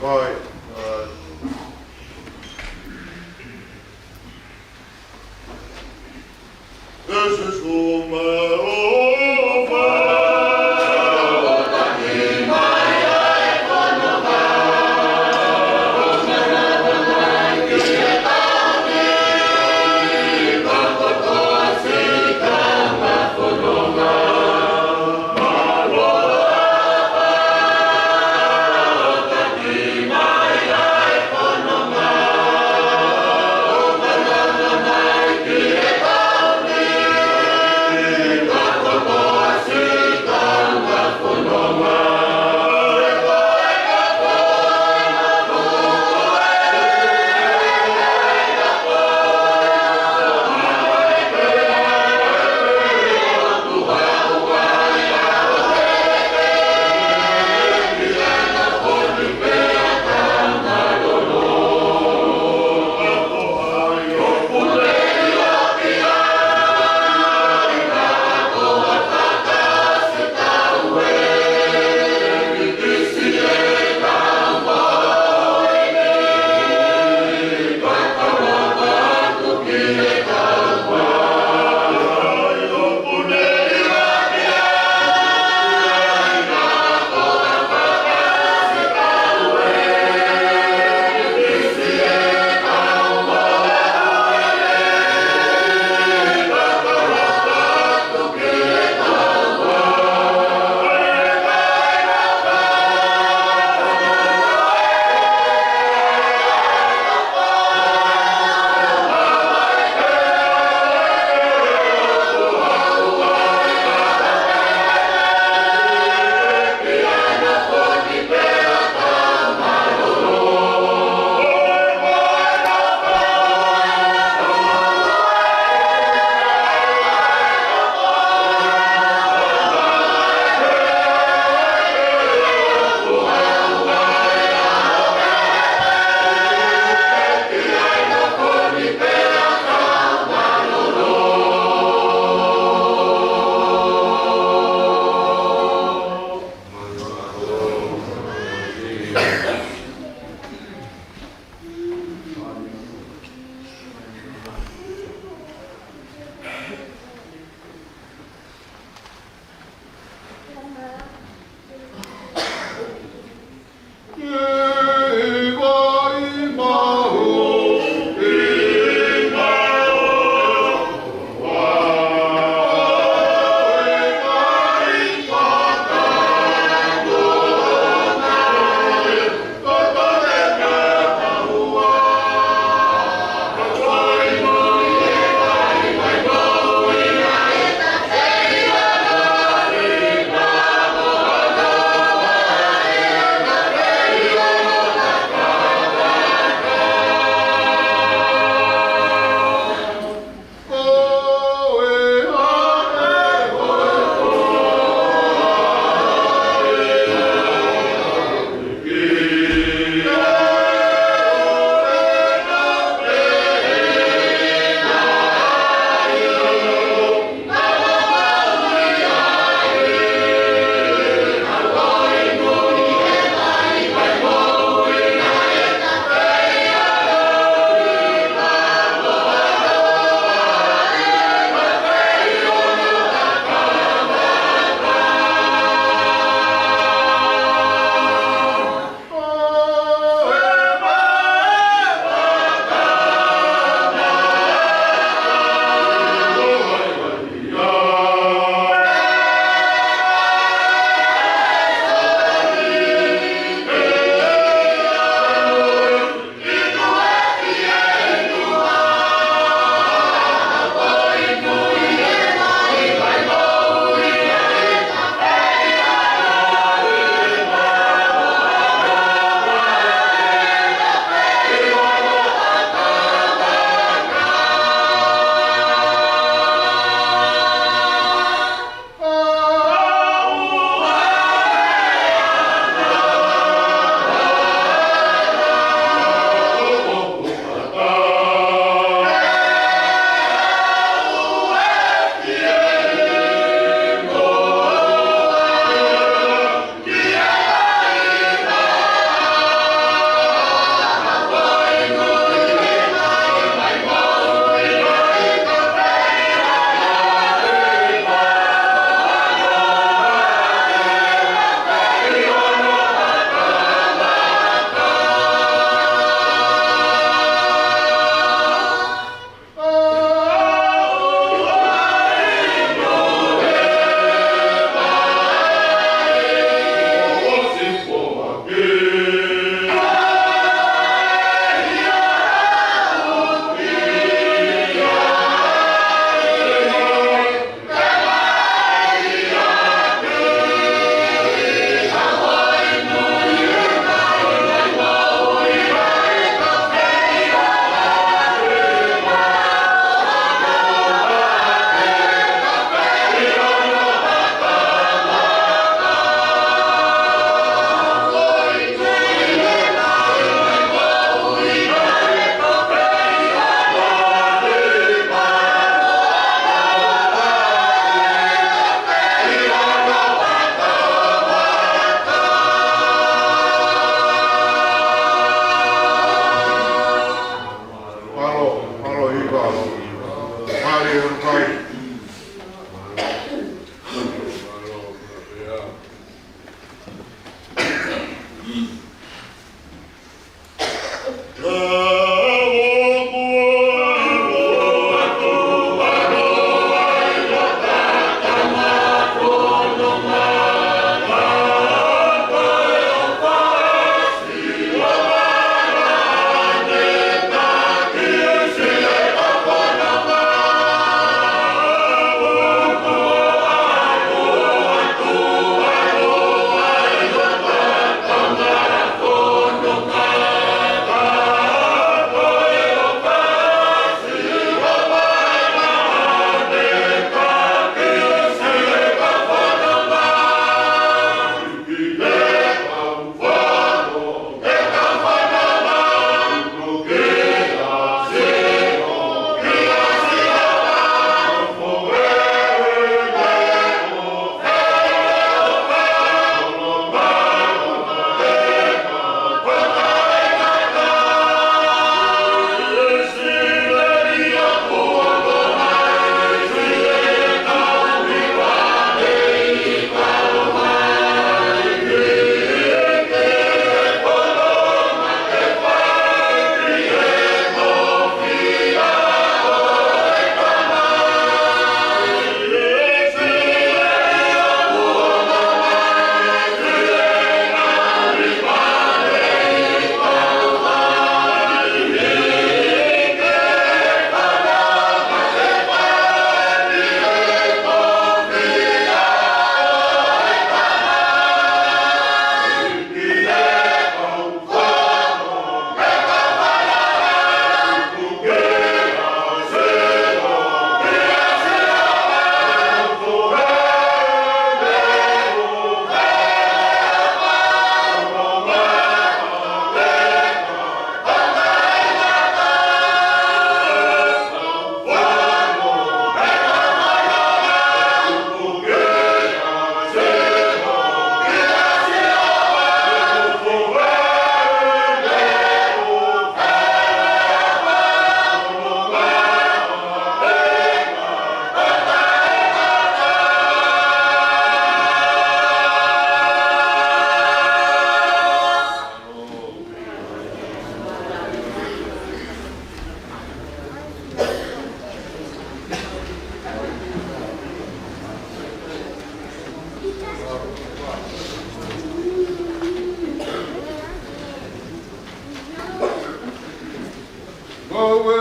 Vai. This is who my Thank you.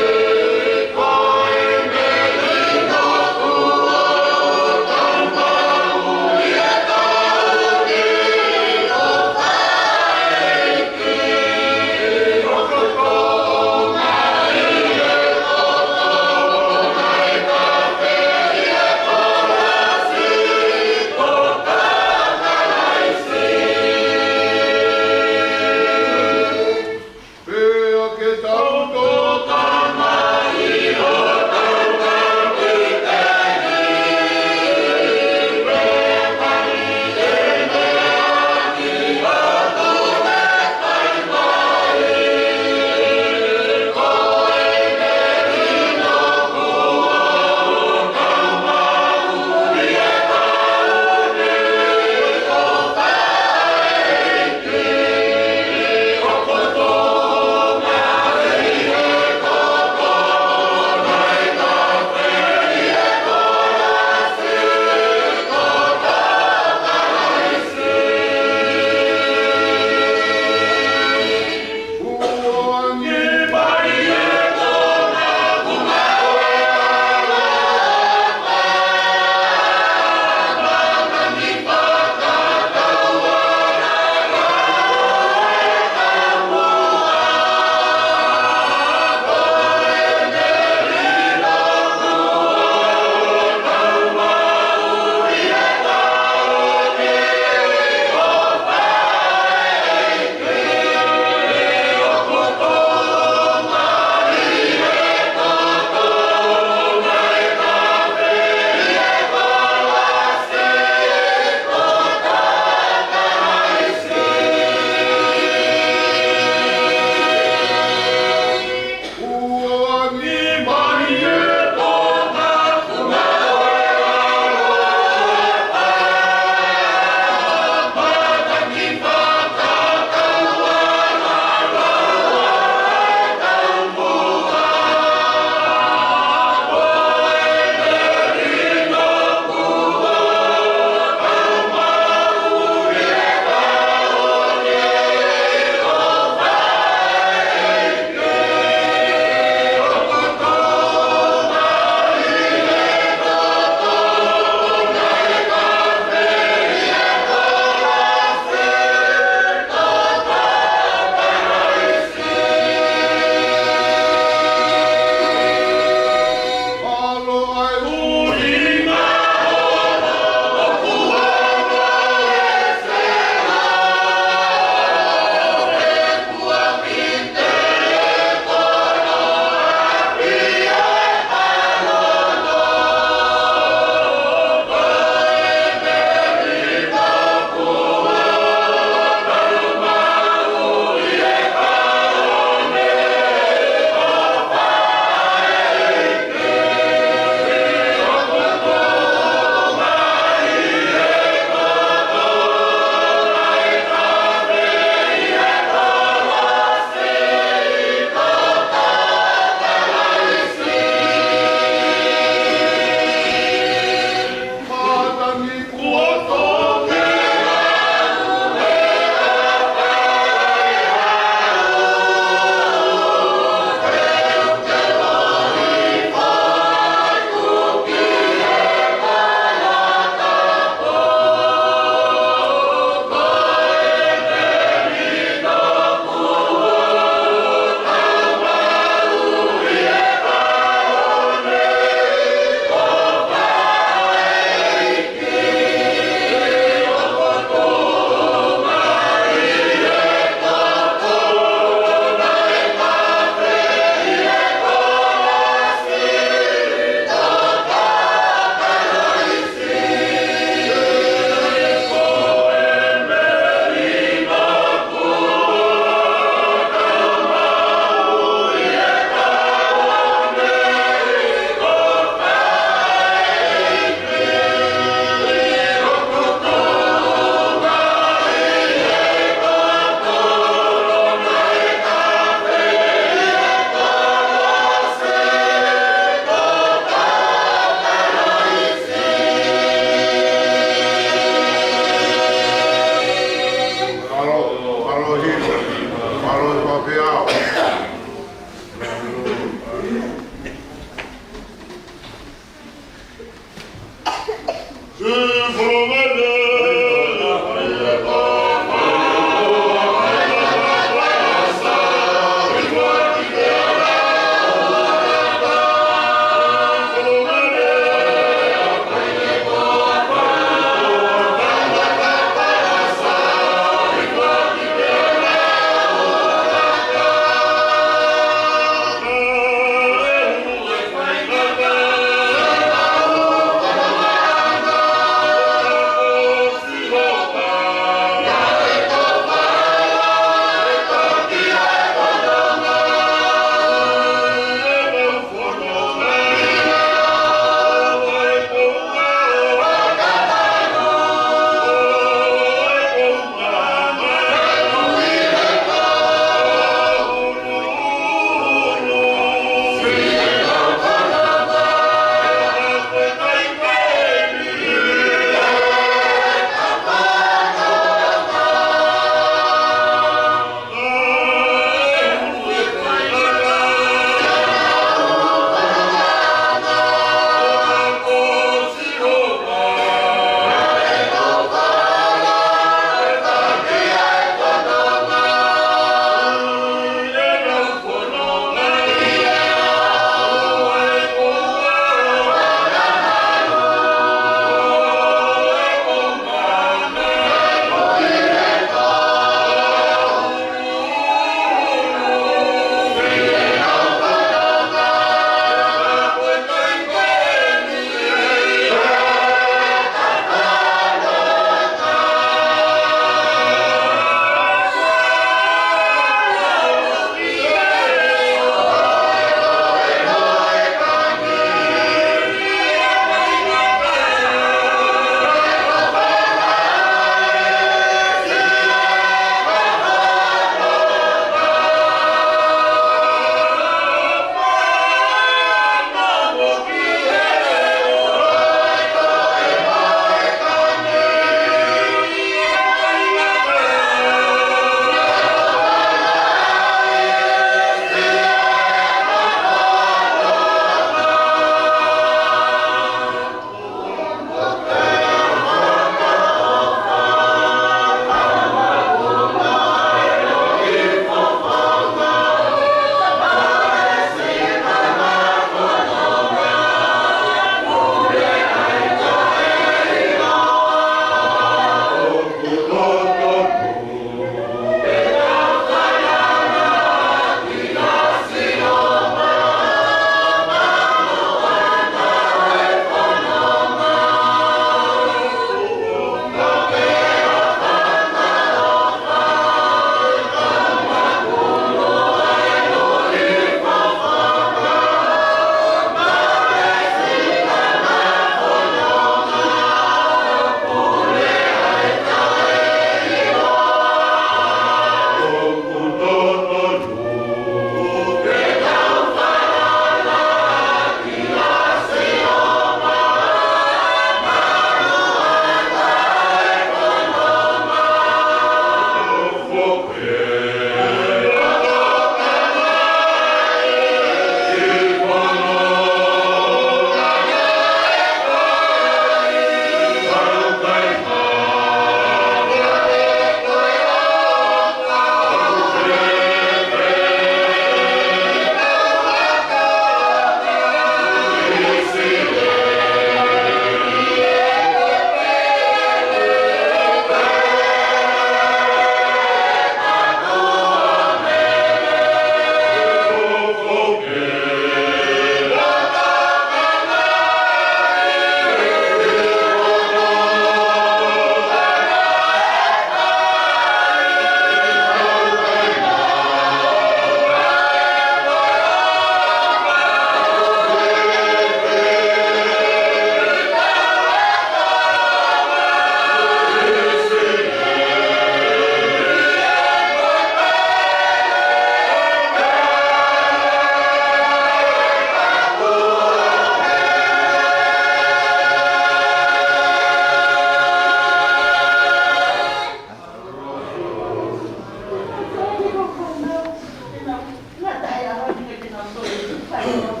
Viva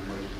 Amen.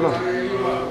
ka. Amen.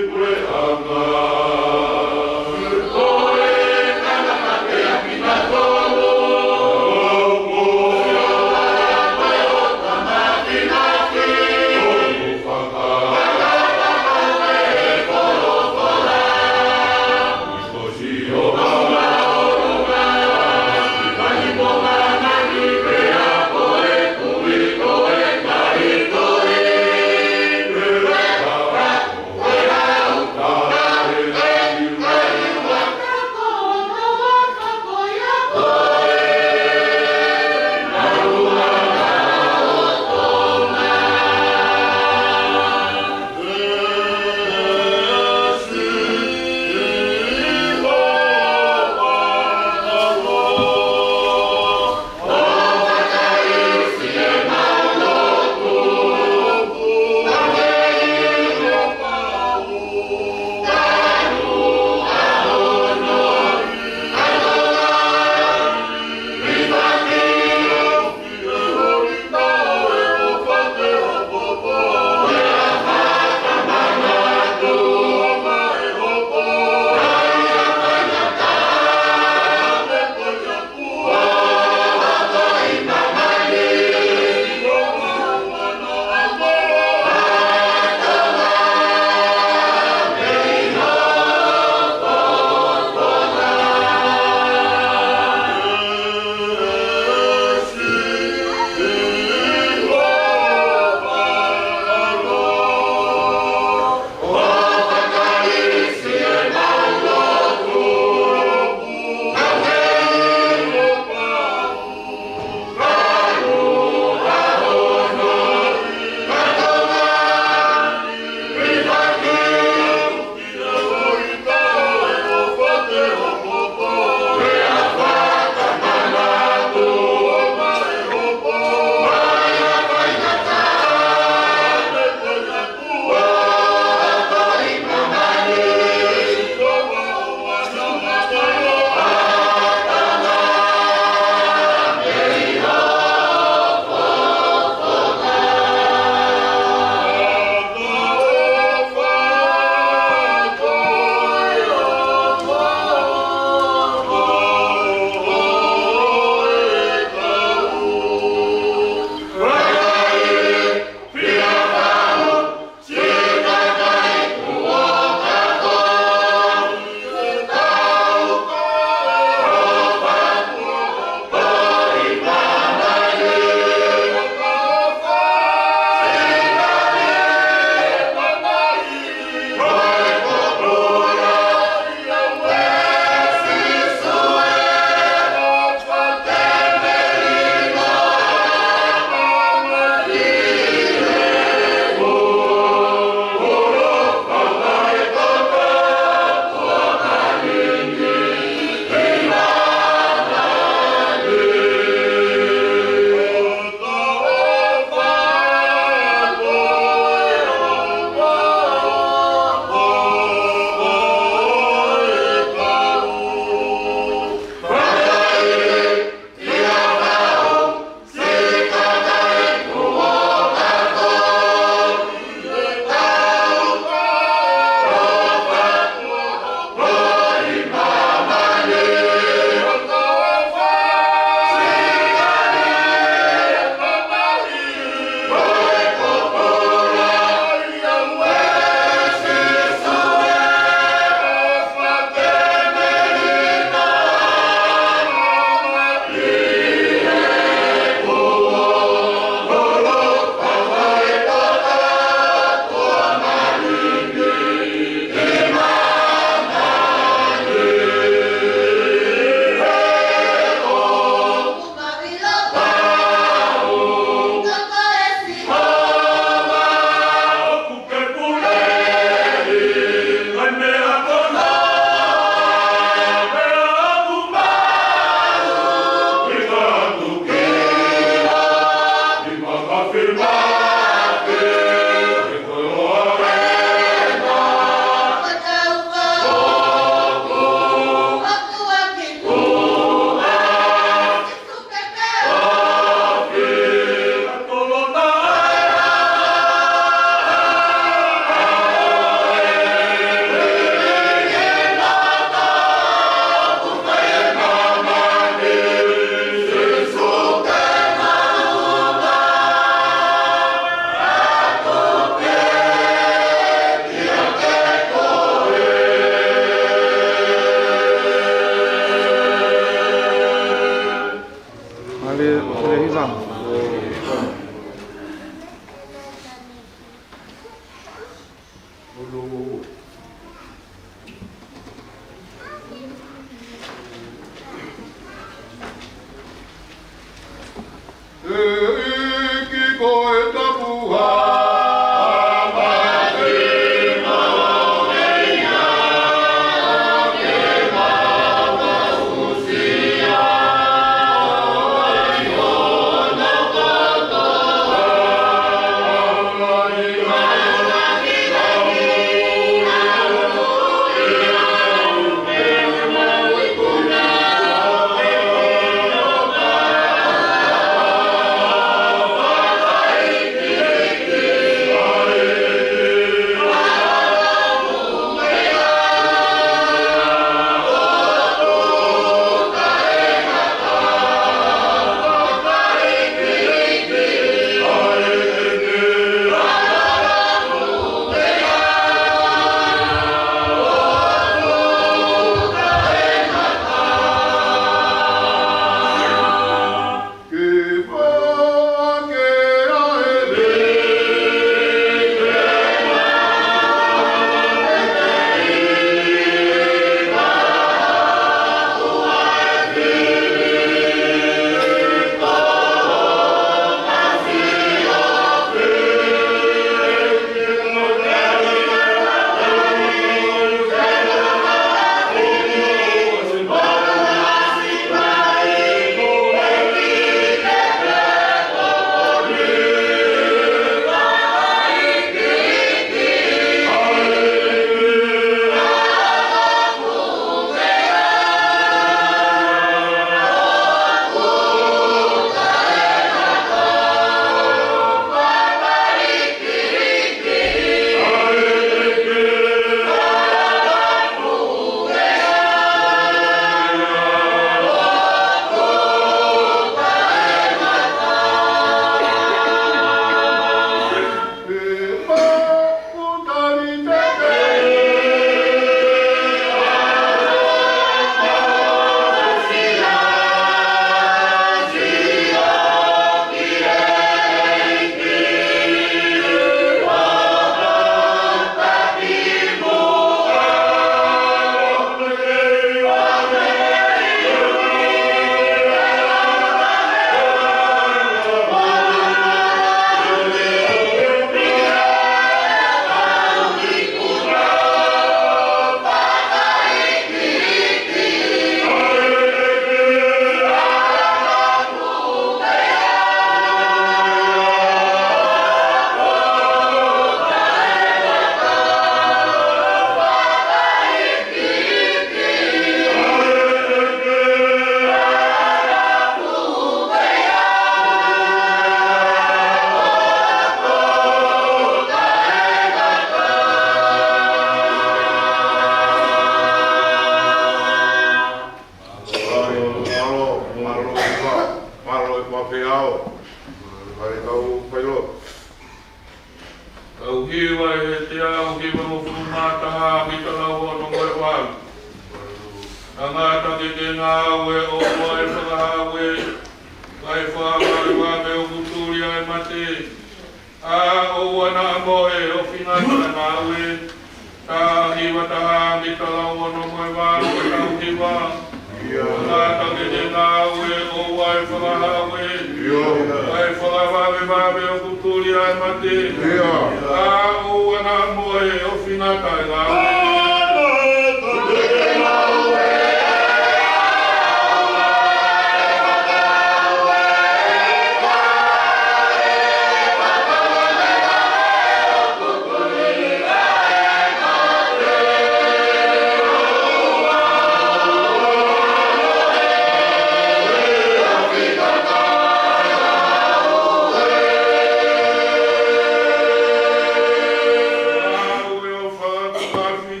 Coffee.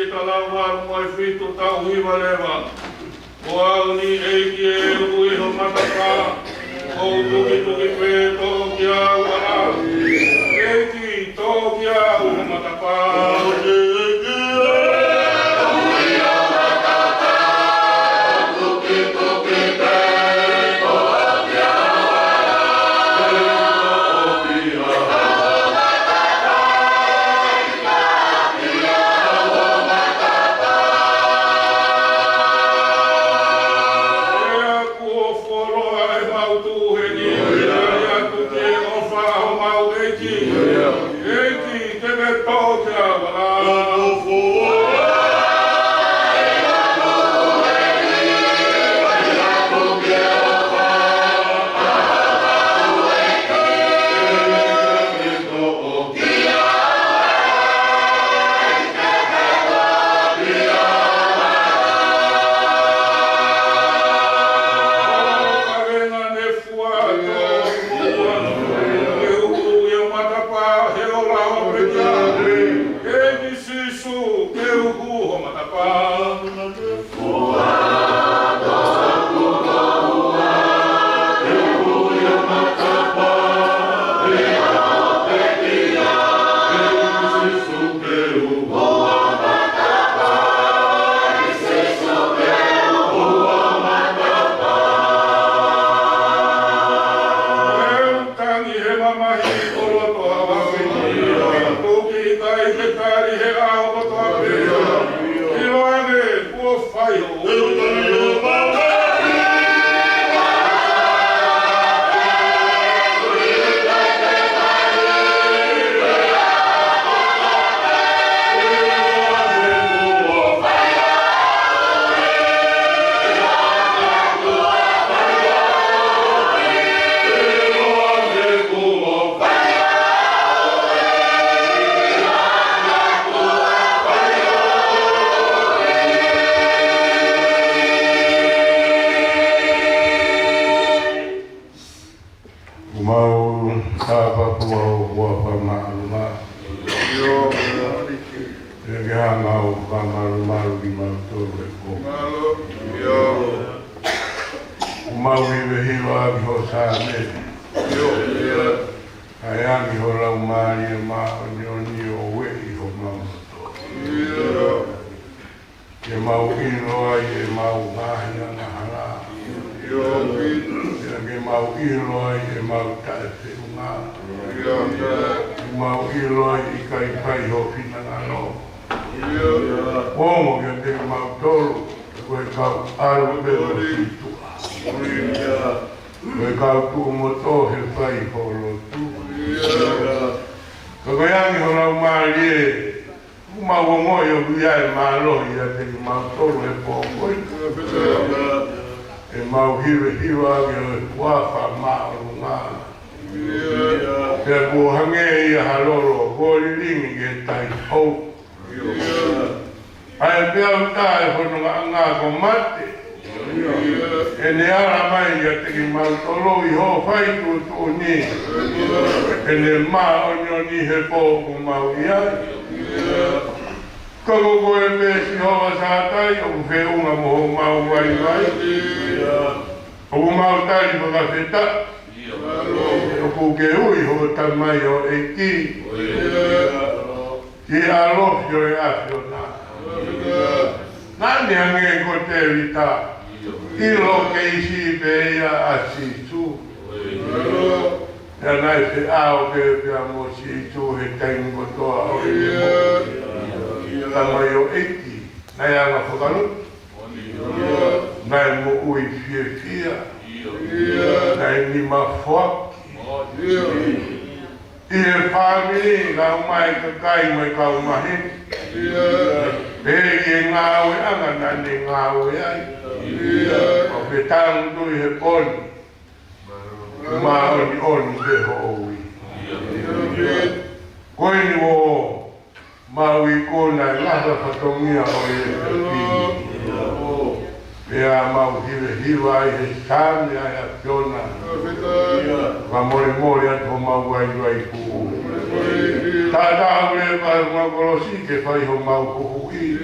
e talawa mo e fitu tau hiwa lewa. O au ni eiki e ui ho mataka. O tuki pe tō ki au ala. Eiki tō ki au ho mataka. Amor, amor, amor, amor, amor, amor, Tātā ule mai ngakolosi ke whai ho mau kuhu i.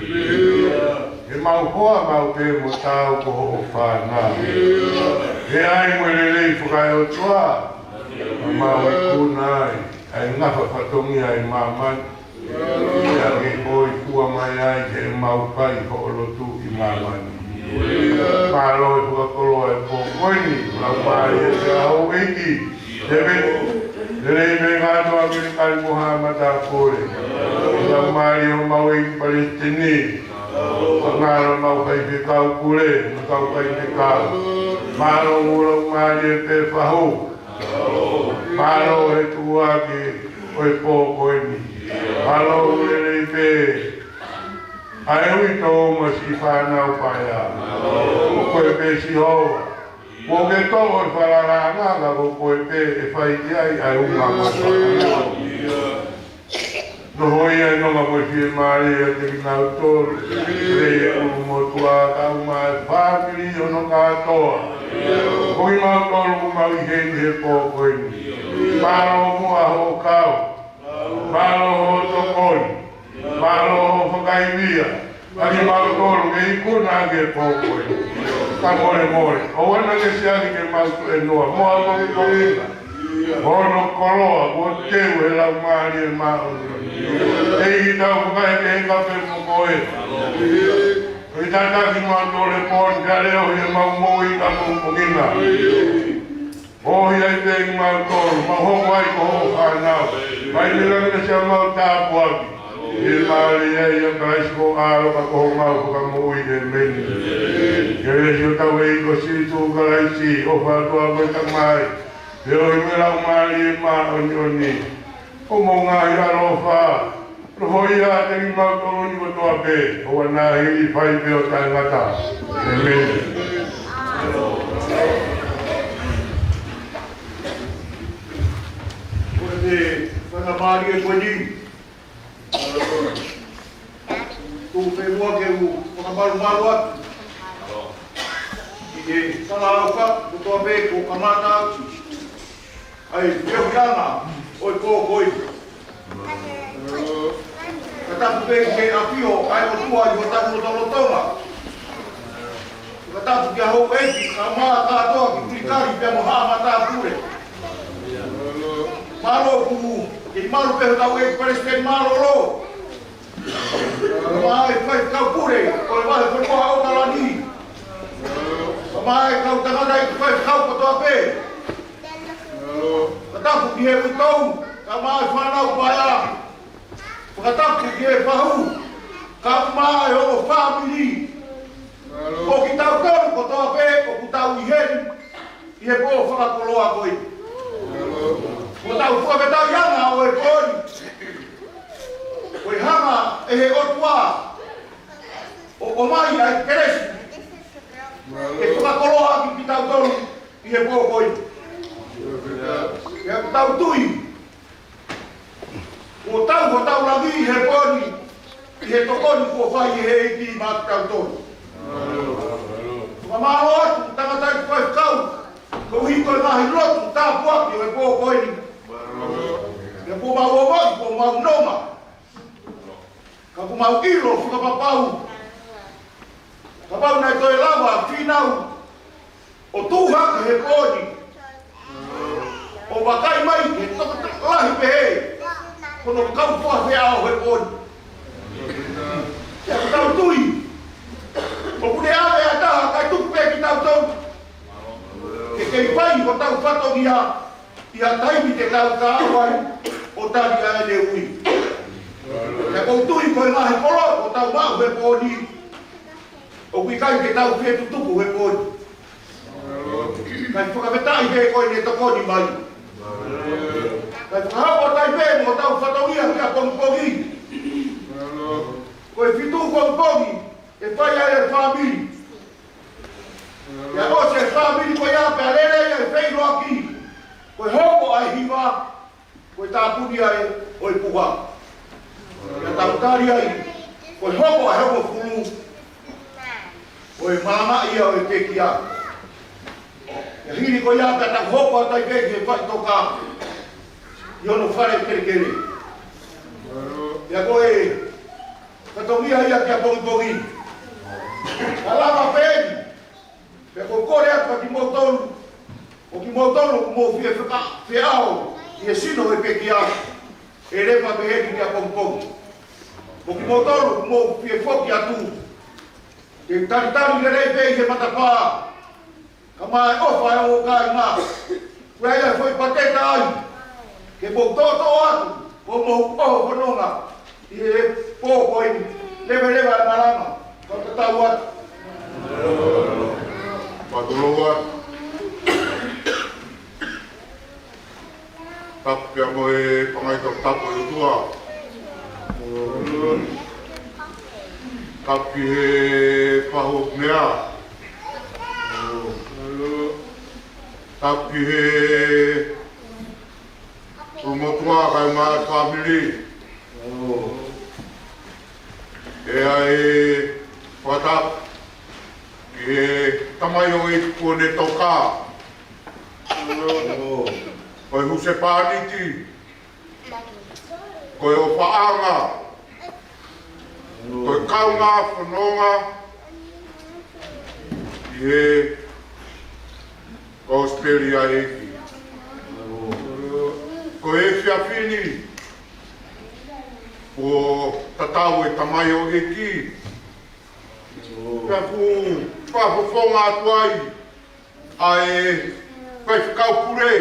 E mau hoa mau te mo tāu ko ho whānā. E ai mo lelei whakai o tua. Mau e kūnai. Ai ngawha whatongi ai māman. Ia ke oi kua mai ai ke mau pai ho o lotu i māman. Mālo e whakakolo e pō koini. Lau mai e te au eiki. Te vetu. Lelei me ngā noa kiri kai moha mata kore. Lau mai o mau eiki Palestini. Ngāra mau kai te kau kure. Kau kai te kau. Mālo ngura mai e te whahu. Mālo e tua ki oi pō koini. Mālo lelei pe. Ai ui tō ma si whanau paia. Koe pe si hoa. Ko ke tō oi whararanga ka ko koe pe e whai ki ai unga mata. No hoi ai nonga koe whie maare a te kinau tōru. Rei e uru motua ka uma e whāpiri o no kātoa. Ko i mau tōru ku mau i hei he pō koini. Māro mua ho kau. Māro ho tokoni. Māro ho whakaivia. Aki mau tōru ke i kuna ke pō koini. Ka more. O wana ke siaki ke mau tu e noa. Moa kongi konginga. Hono koroa, ko teu he lau maari e mao. Ei tau whakai ke he kape mo koe. I tataki mau tōre pōni ka reo he mau moi ka mo konginga. Ohi ai te i mau tōru, mau hoko ai ko ho whanau. Mai te rangina sia mau tāpu aki. E maari ai a kaisi ko aro ka koho mau ka moi e meni. Ke resi o tau e ko si tū ka laisi, o whatua koe ka mai. Te oi me lau maari e maa oni oni. O mo ngā i aro wha. Roho i a te i mau tōru ni ko toa pe. O wana hiri whai pe o tai ngata. E meni. Whana maari e koe ni. Tu pe mua ke u whakamaru atu. I te sala auka, ko toa pe ko kamata atu. Ai, keo hianga, oi pō koi. Ka tapu pe ke apio, ai o tua i o tapu o talotonga. Ka tapu ki a hou eiti, ka maa kātoa ki kurikari pia mo haa mata pure. Malo kumu, ke malu peho tau e Palestine malo lo. Mai fai kau pure, o le wahe whanua au talani. Mai kau tangata i fai kau patoa pe. Katapu ki he utau, ka mai whanau paia. Katapu ki he whahu, ka mai o family. O ki tau tonu patoa pe, o ku tau i heri, i he pō whakakoloa koi. Ko tau whakatau ianga o e koni. Ko i hanga e he otua. O mai ai keresi. E whakakoloa ki ki tau tonu i he pō koi. E tau tui. Ko tau lagi i he koni. I he tokoni ko whai i he iti mā tau tonu. Ka mālo atu, tangata i whai kau. Ko hiko e mahi lotu, tā puaki o e pō koini. E pō mau o mai, pō mau noma. Ka pō mau ilo, whakapapau. Ka pau nei toi lawa, whinau. O tūhaka he kōni. O wakai mai, he toka lahi pehe. Kono kau pua whea au he kōni. Ia tau tui. O kune awe a taha, kai tukupe ki tau tau. Ke kei pai o tau whatongi ia taimi te tau ka awai o tari a ele ui. Ke kou tui koe mahe kolo o tau mau he pōni. O kui kai ke tau whetu tuku he pōni. Kai whakametai he koe ne tokoni mai. Kai whakahau o tai pēmu o tau whatongi a kia pongpongi. Koe whitu pongpongi e whai a e whamiri. Ia o se whamiri koe a pēr ere e wheiro aki. Koe hoko ai hiwa, koe tāpuni ai oi puha. Ia tautari ai, koe hoko ai hoko fulu. Koe mama ia oi teki a. Ia hiri koe a pēr tak hoko a tai pēki e whai toka. Iono whare kere kere. Ia koe, katongia ia kia pongi. Kalama peni, pe kokore atu ki motonu, o ki motonu mo fie ao, ia sino e peki au, e repa peheni kia pongi. O ki motonu mo fie foki atu, ke taritari le rei pei he matapā, ka mai ofa e o kai ngā, kua ia foi pateta ai, ke pongototo atu, o mo o whanonga, i e pōpoi, lewe e marama, ka tatau atu. Patoloa. Tapia mo e pangai ka tapo e tua. Tapi he paho mea. Tapi he umotua kai mai family. E ai patap e tamai o e kone toka. Koe huse pāniti. Koe o whaanga. Koe kaunga, whanonga. I he Australia eki. Koe e whiawhini. O tatau e tamai o eki. Pea ku whawhonga atu ai, ai whai whakau pure.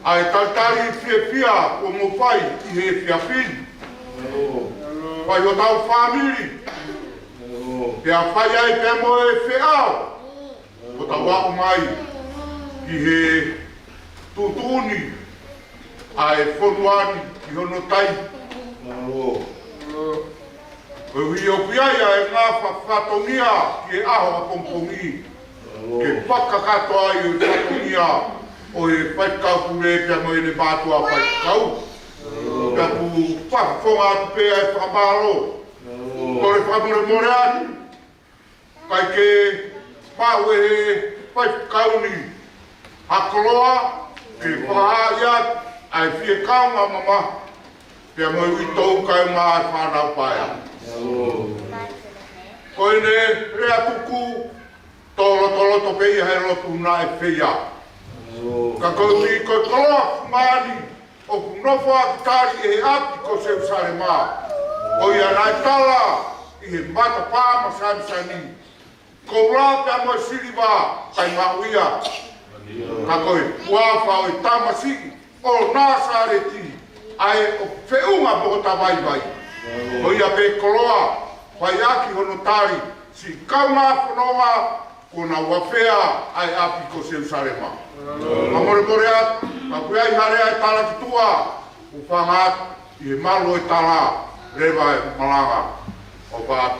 Ai tautari whiawhia o mo whai i he whiawhini. Whai o tau whamiri. Pea whai ai pea mo e whiao. O tau wako mai i he tutuni. Ai whonuani i hono tai. Koe hui o piaia e ngā whatongia ki e aho a pongpongi. Ke whakakato ai o whatongia o e whaikau pure pia mo e ne mātua whaikau. Pia pu whakawhonga atu pēa e whakamaro. Kore whamore more atu. Kai ke pāu e he whaikauni. Hakoloa ke whakai atu ai whie kaunga mama. Pia mo e tau kai mā e whanau paia. Koe ne rea tuku tolo tope i hei lotu na e whia. Ka koe ti koe koloa kumani o kunofo akitari e api ko se usare mā. O ia nai tala i he mata pāma sani. Ko rā pia mo e siriwa kai mauia. Ka koe wāwha o i tamasi o nā sareti ai o whiunga mo ta vai. O ia pe koloa, whai aki hono tari, si kaunga whanonga, kona wawhea ai api ko se usarema. Amore more atu, ka kuia i harea e tala ki tua, u whanga atu, i he malo e tala, rewa e malanga, o whaatu.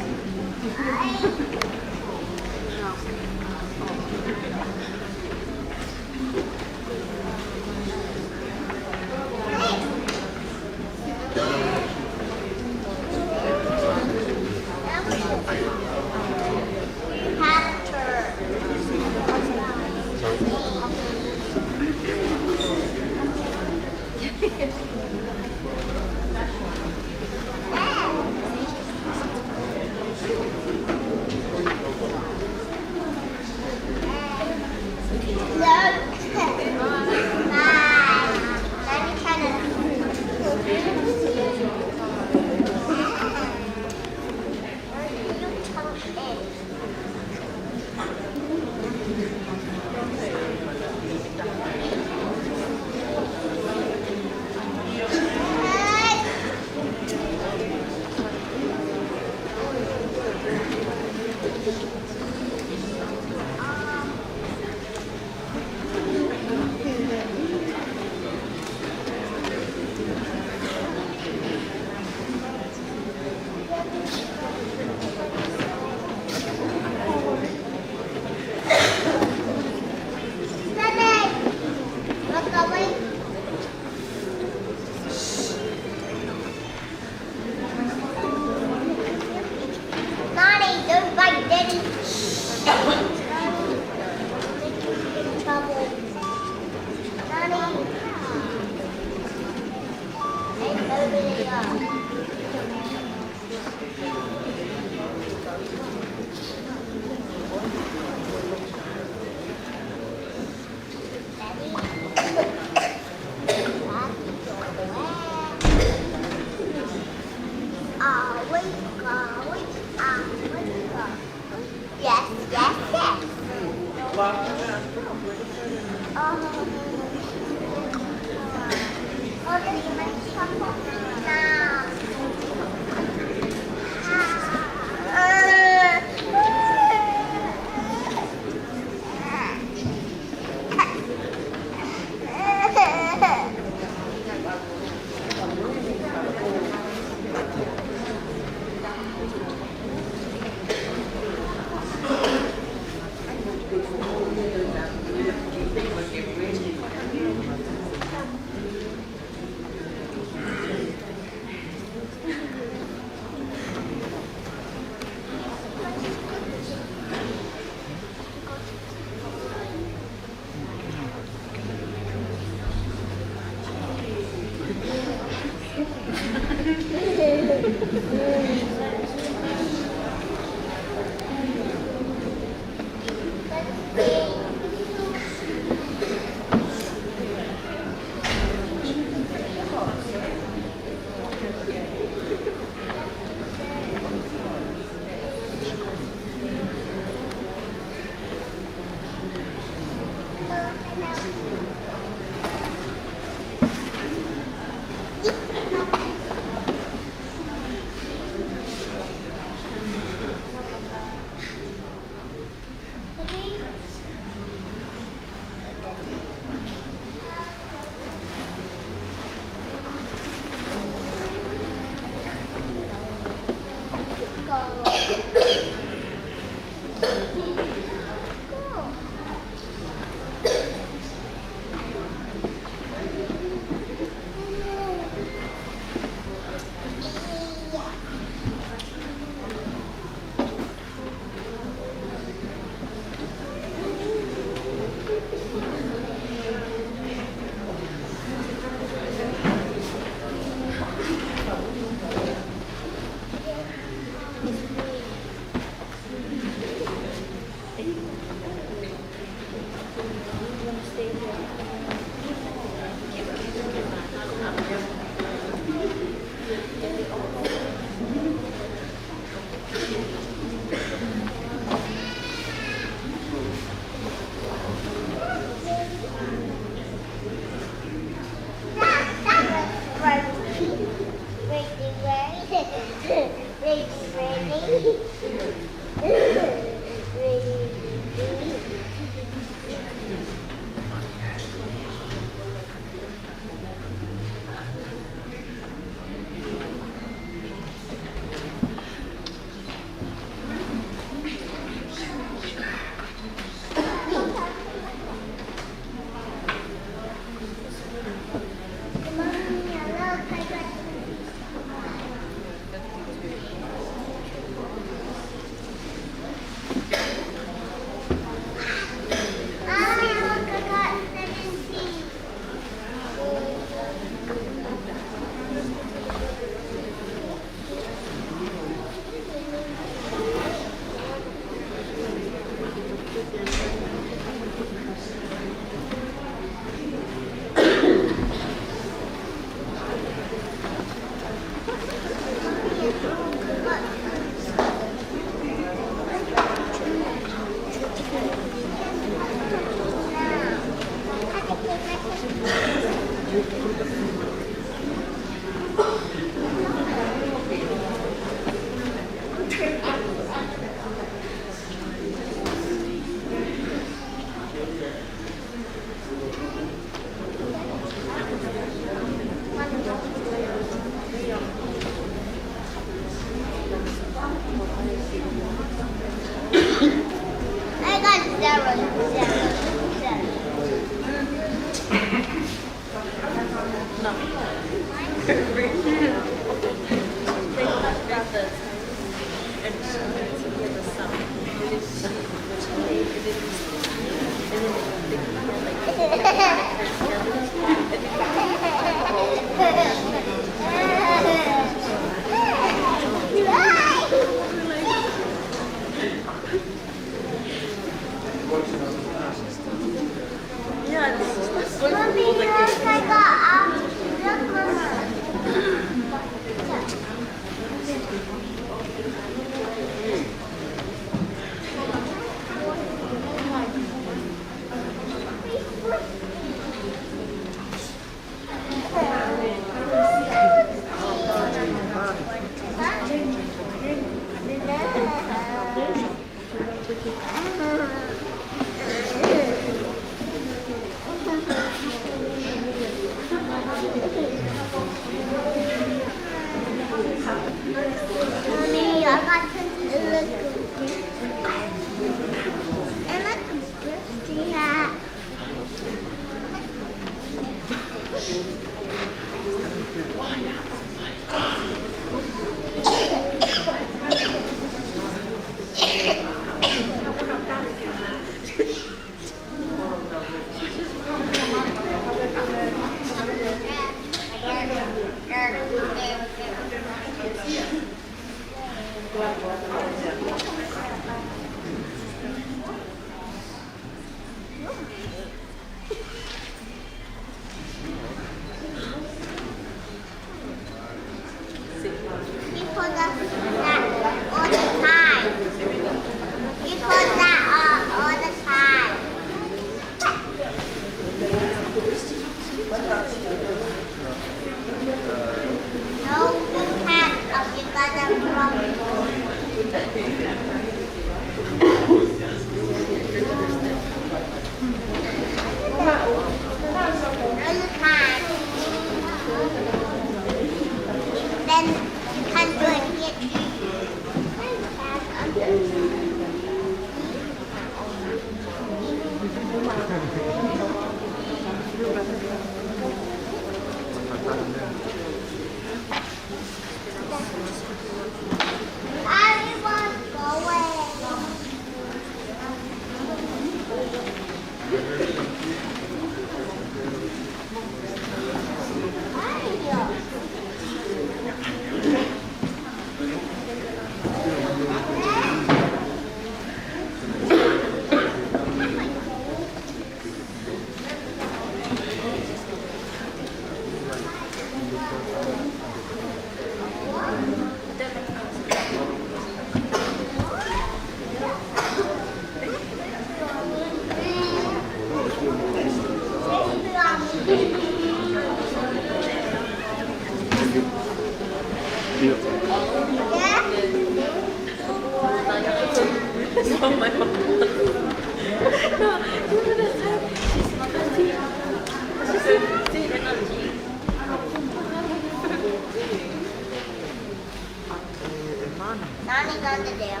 何なんでだよ。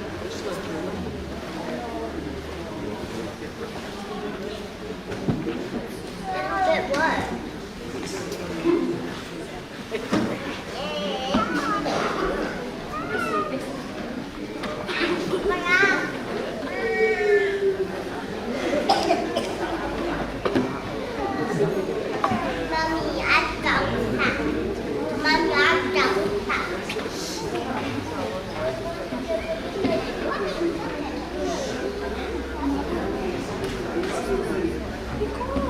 It what?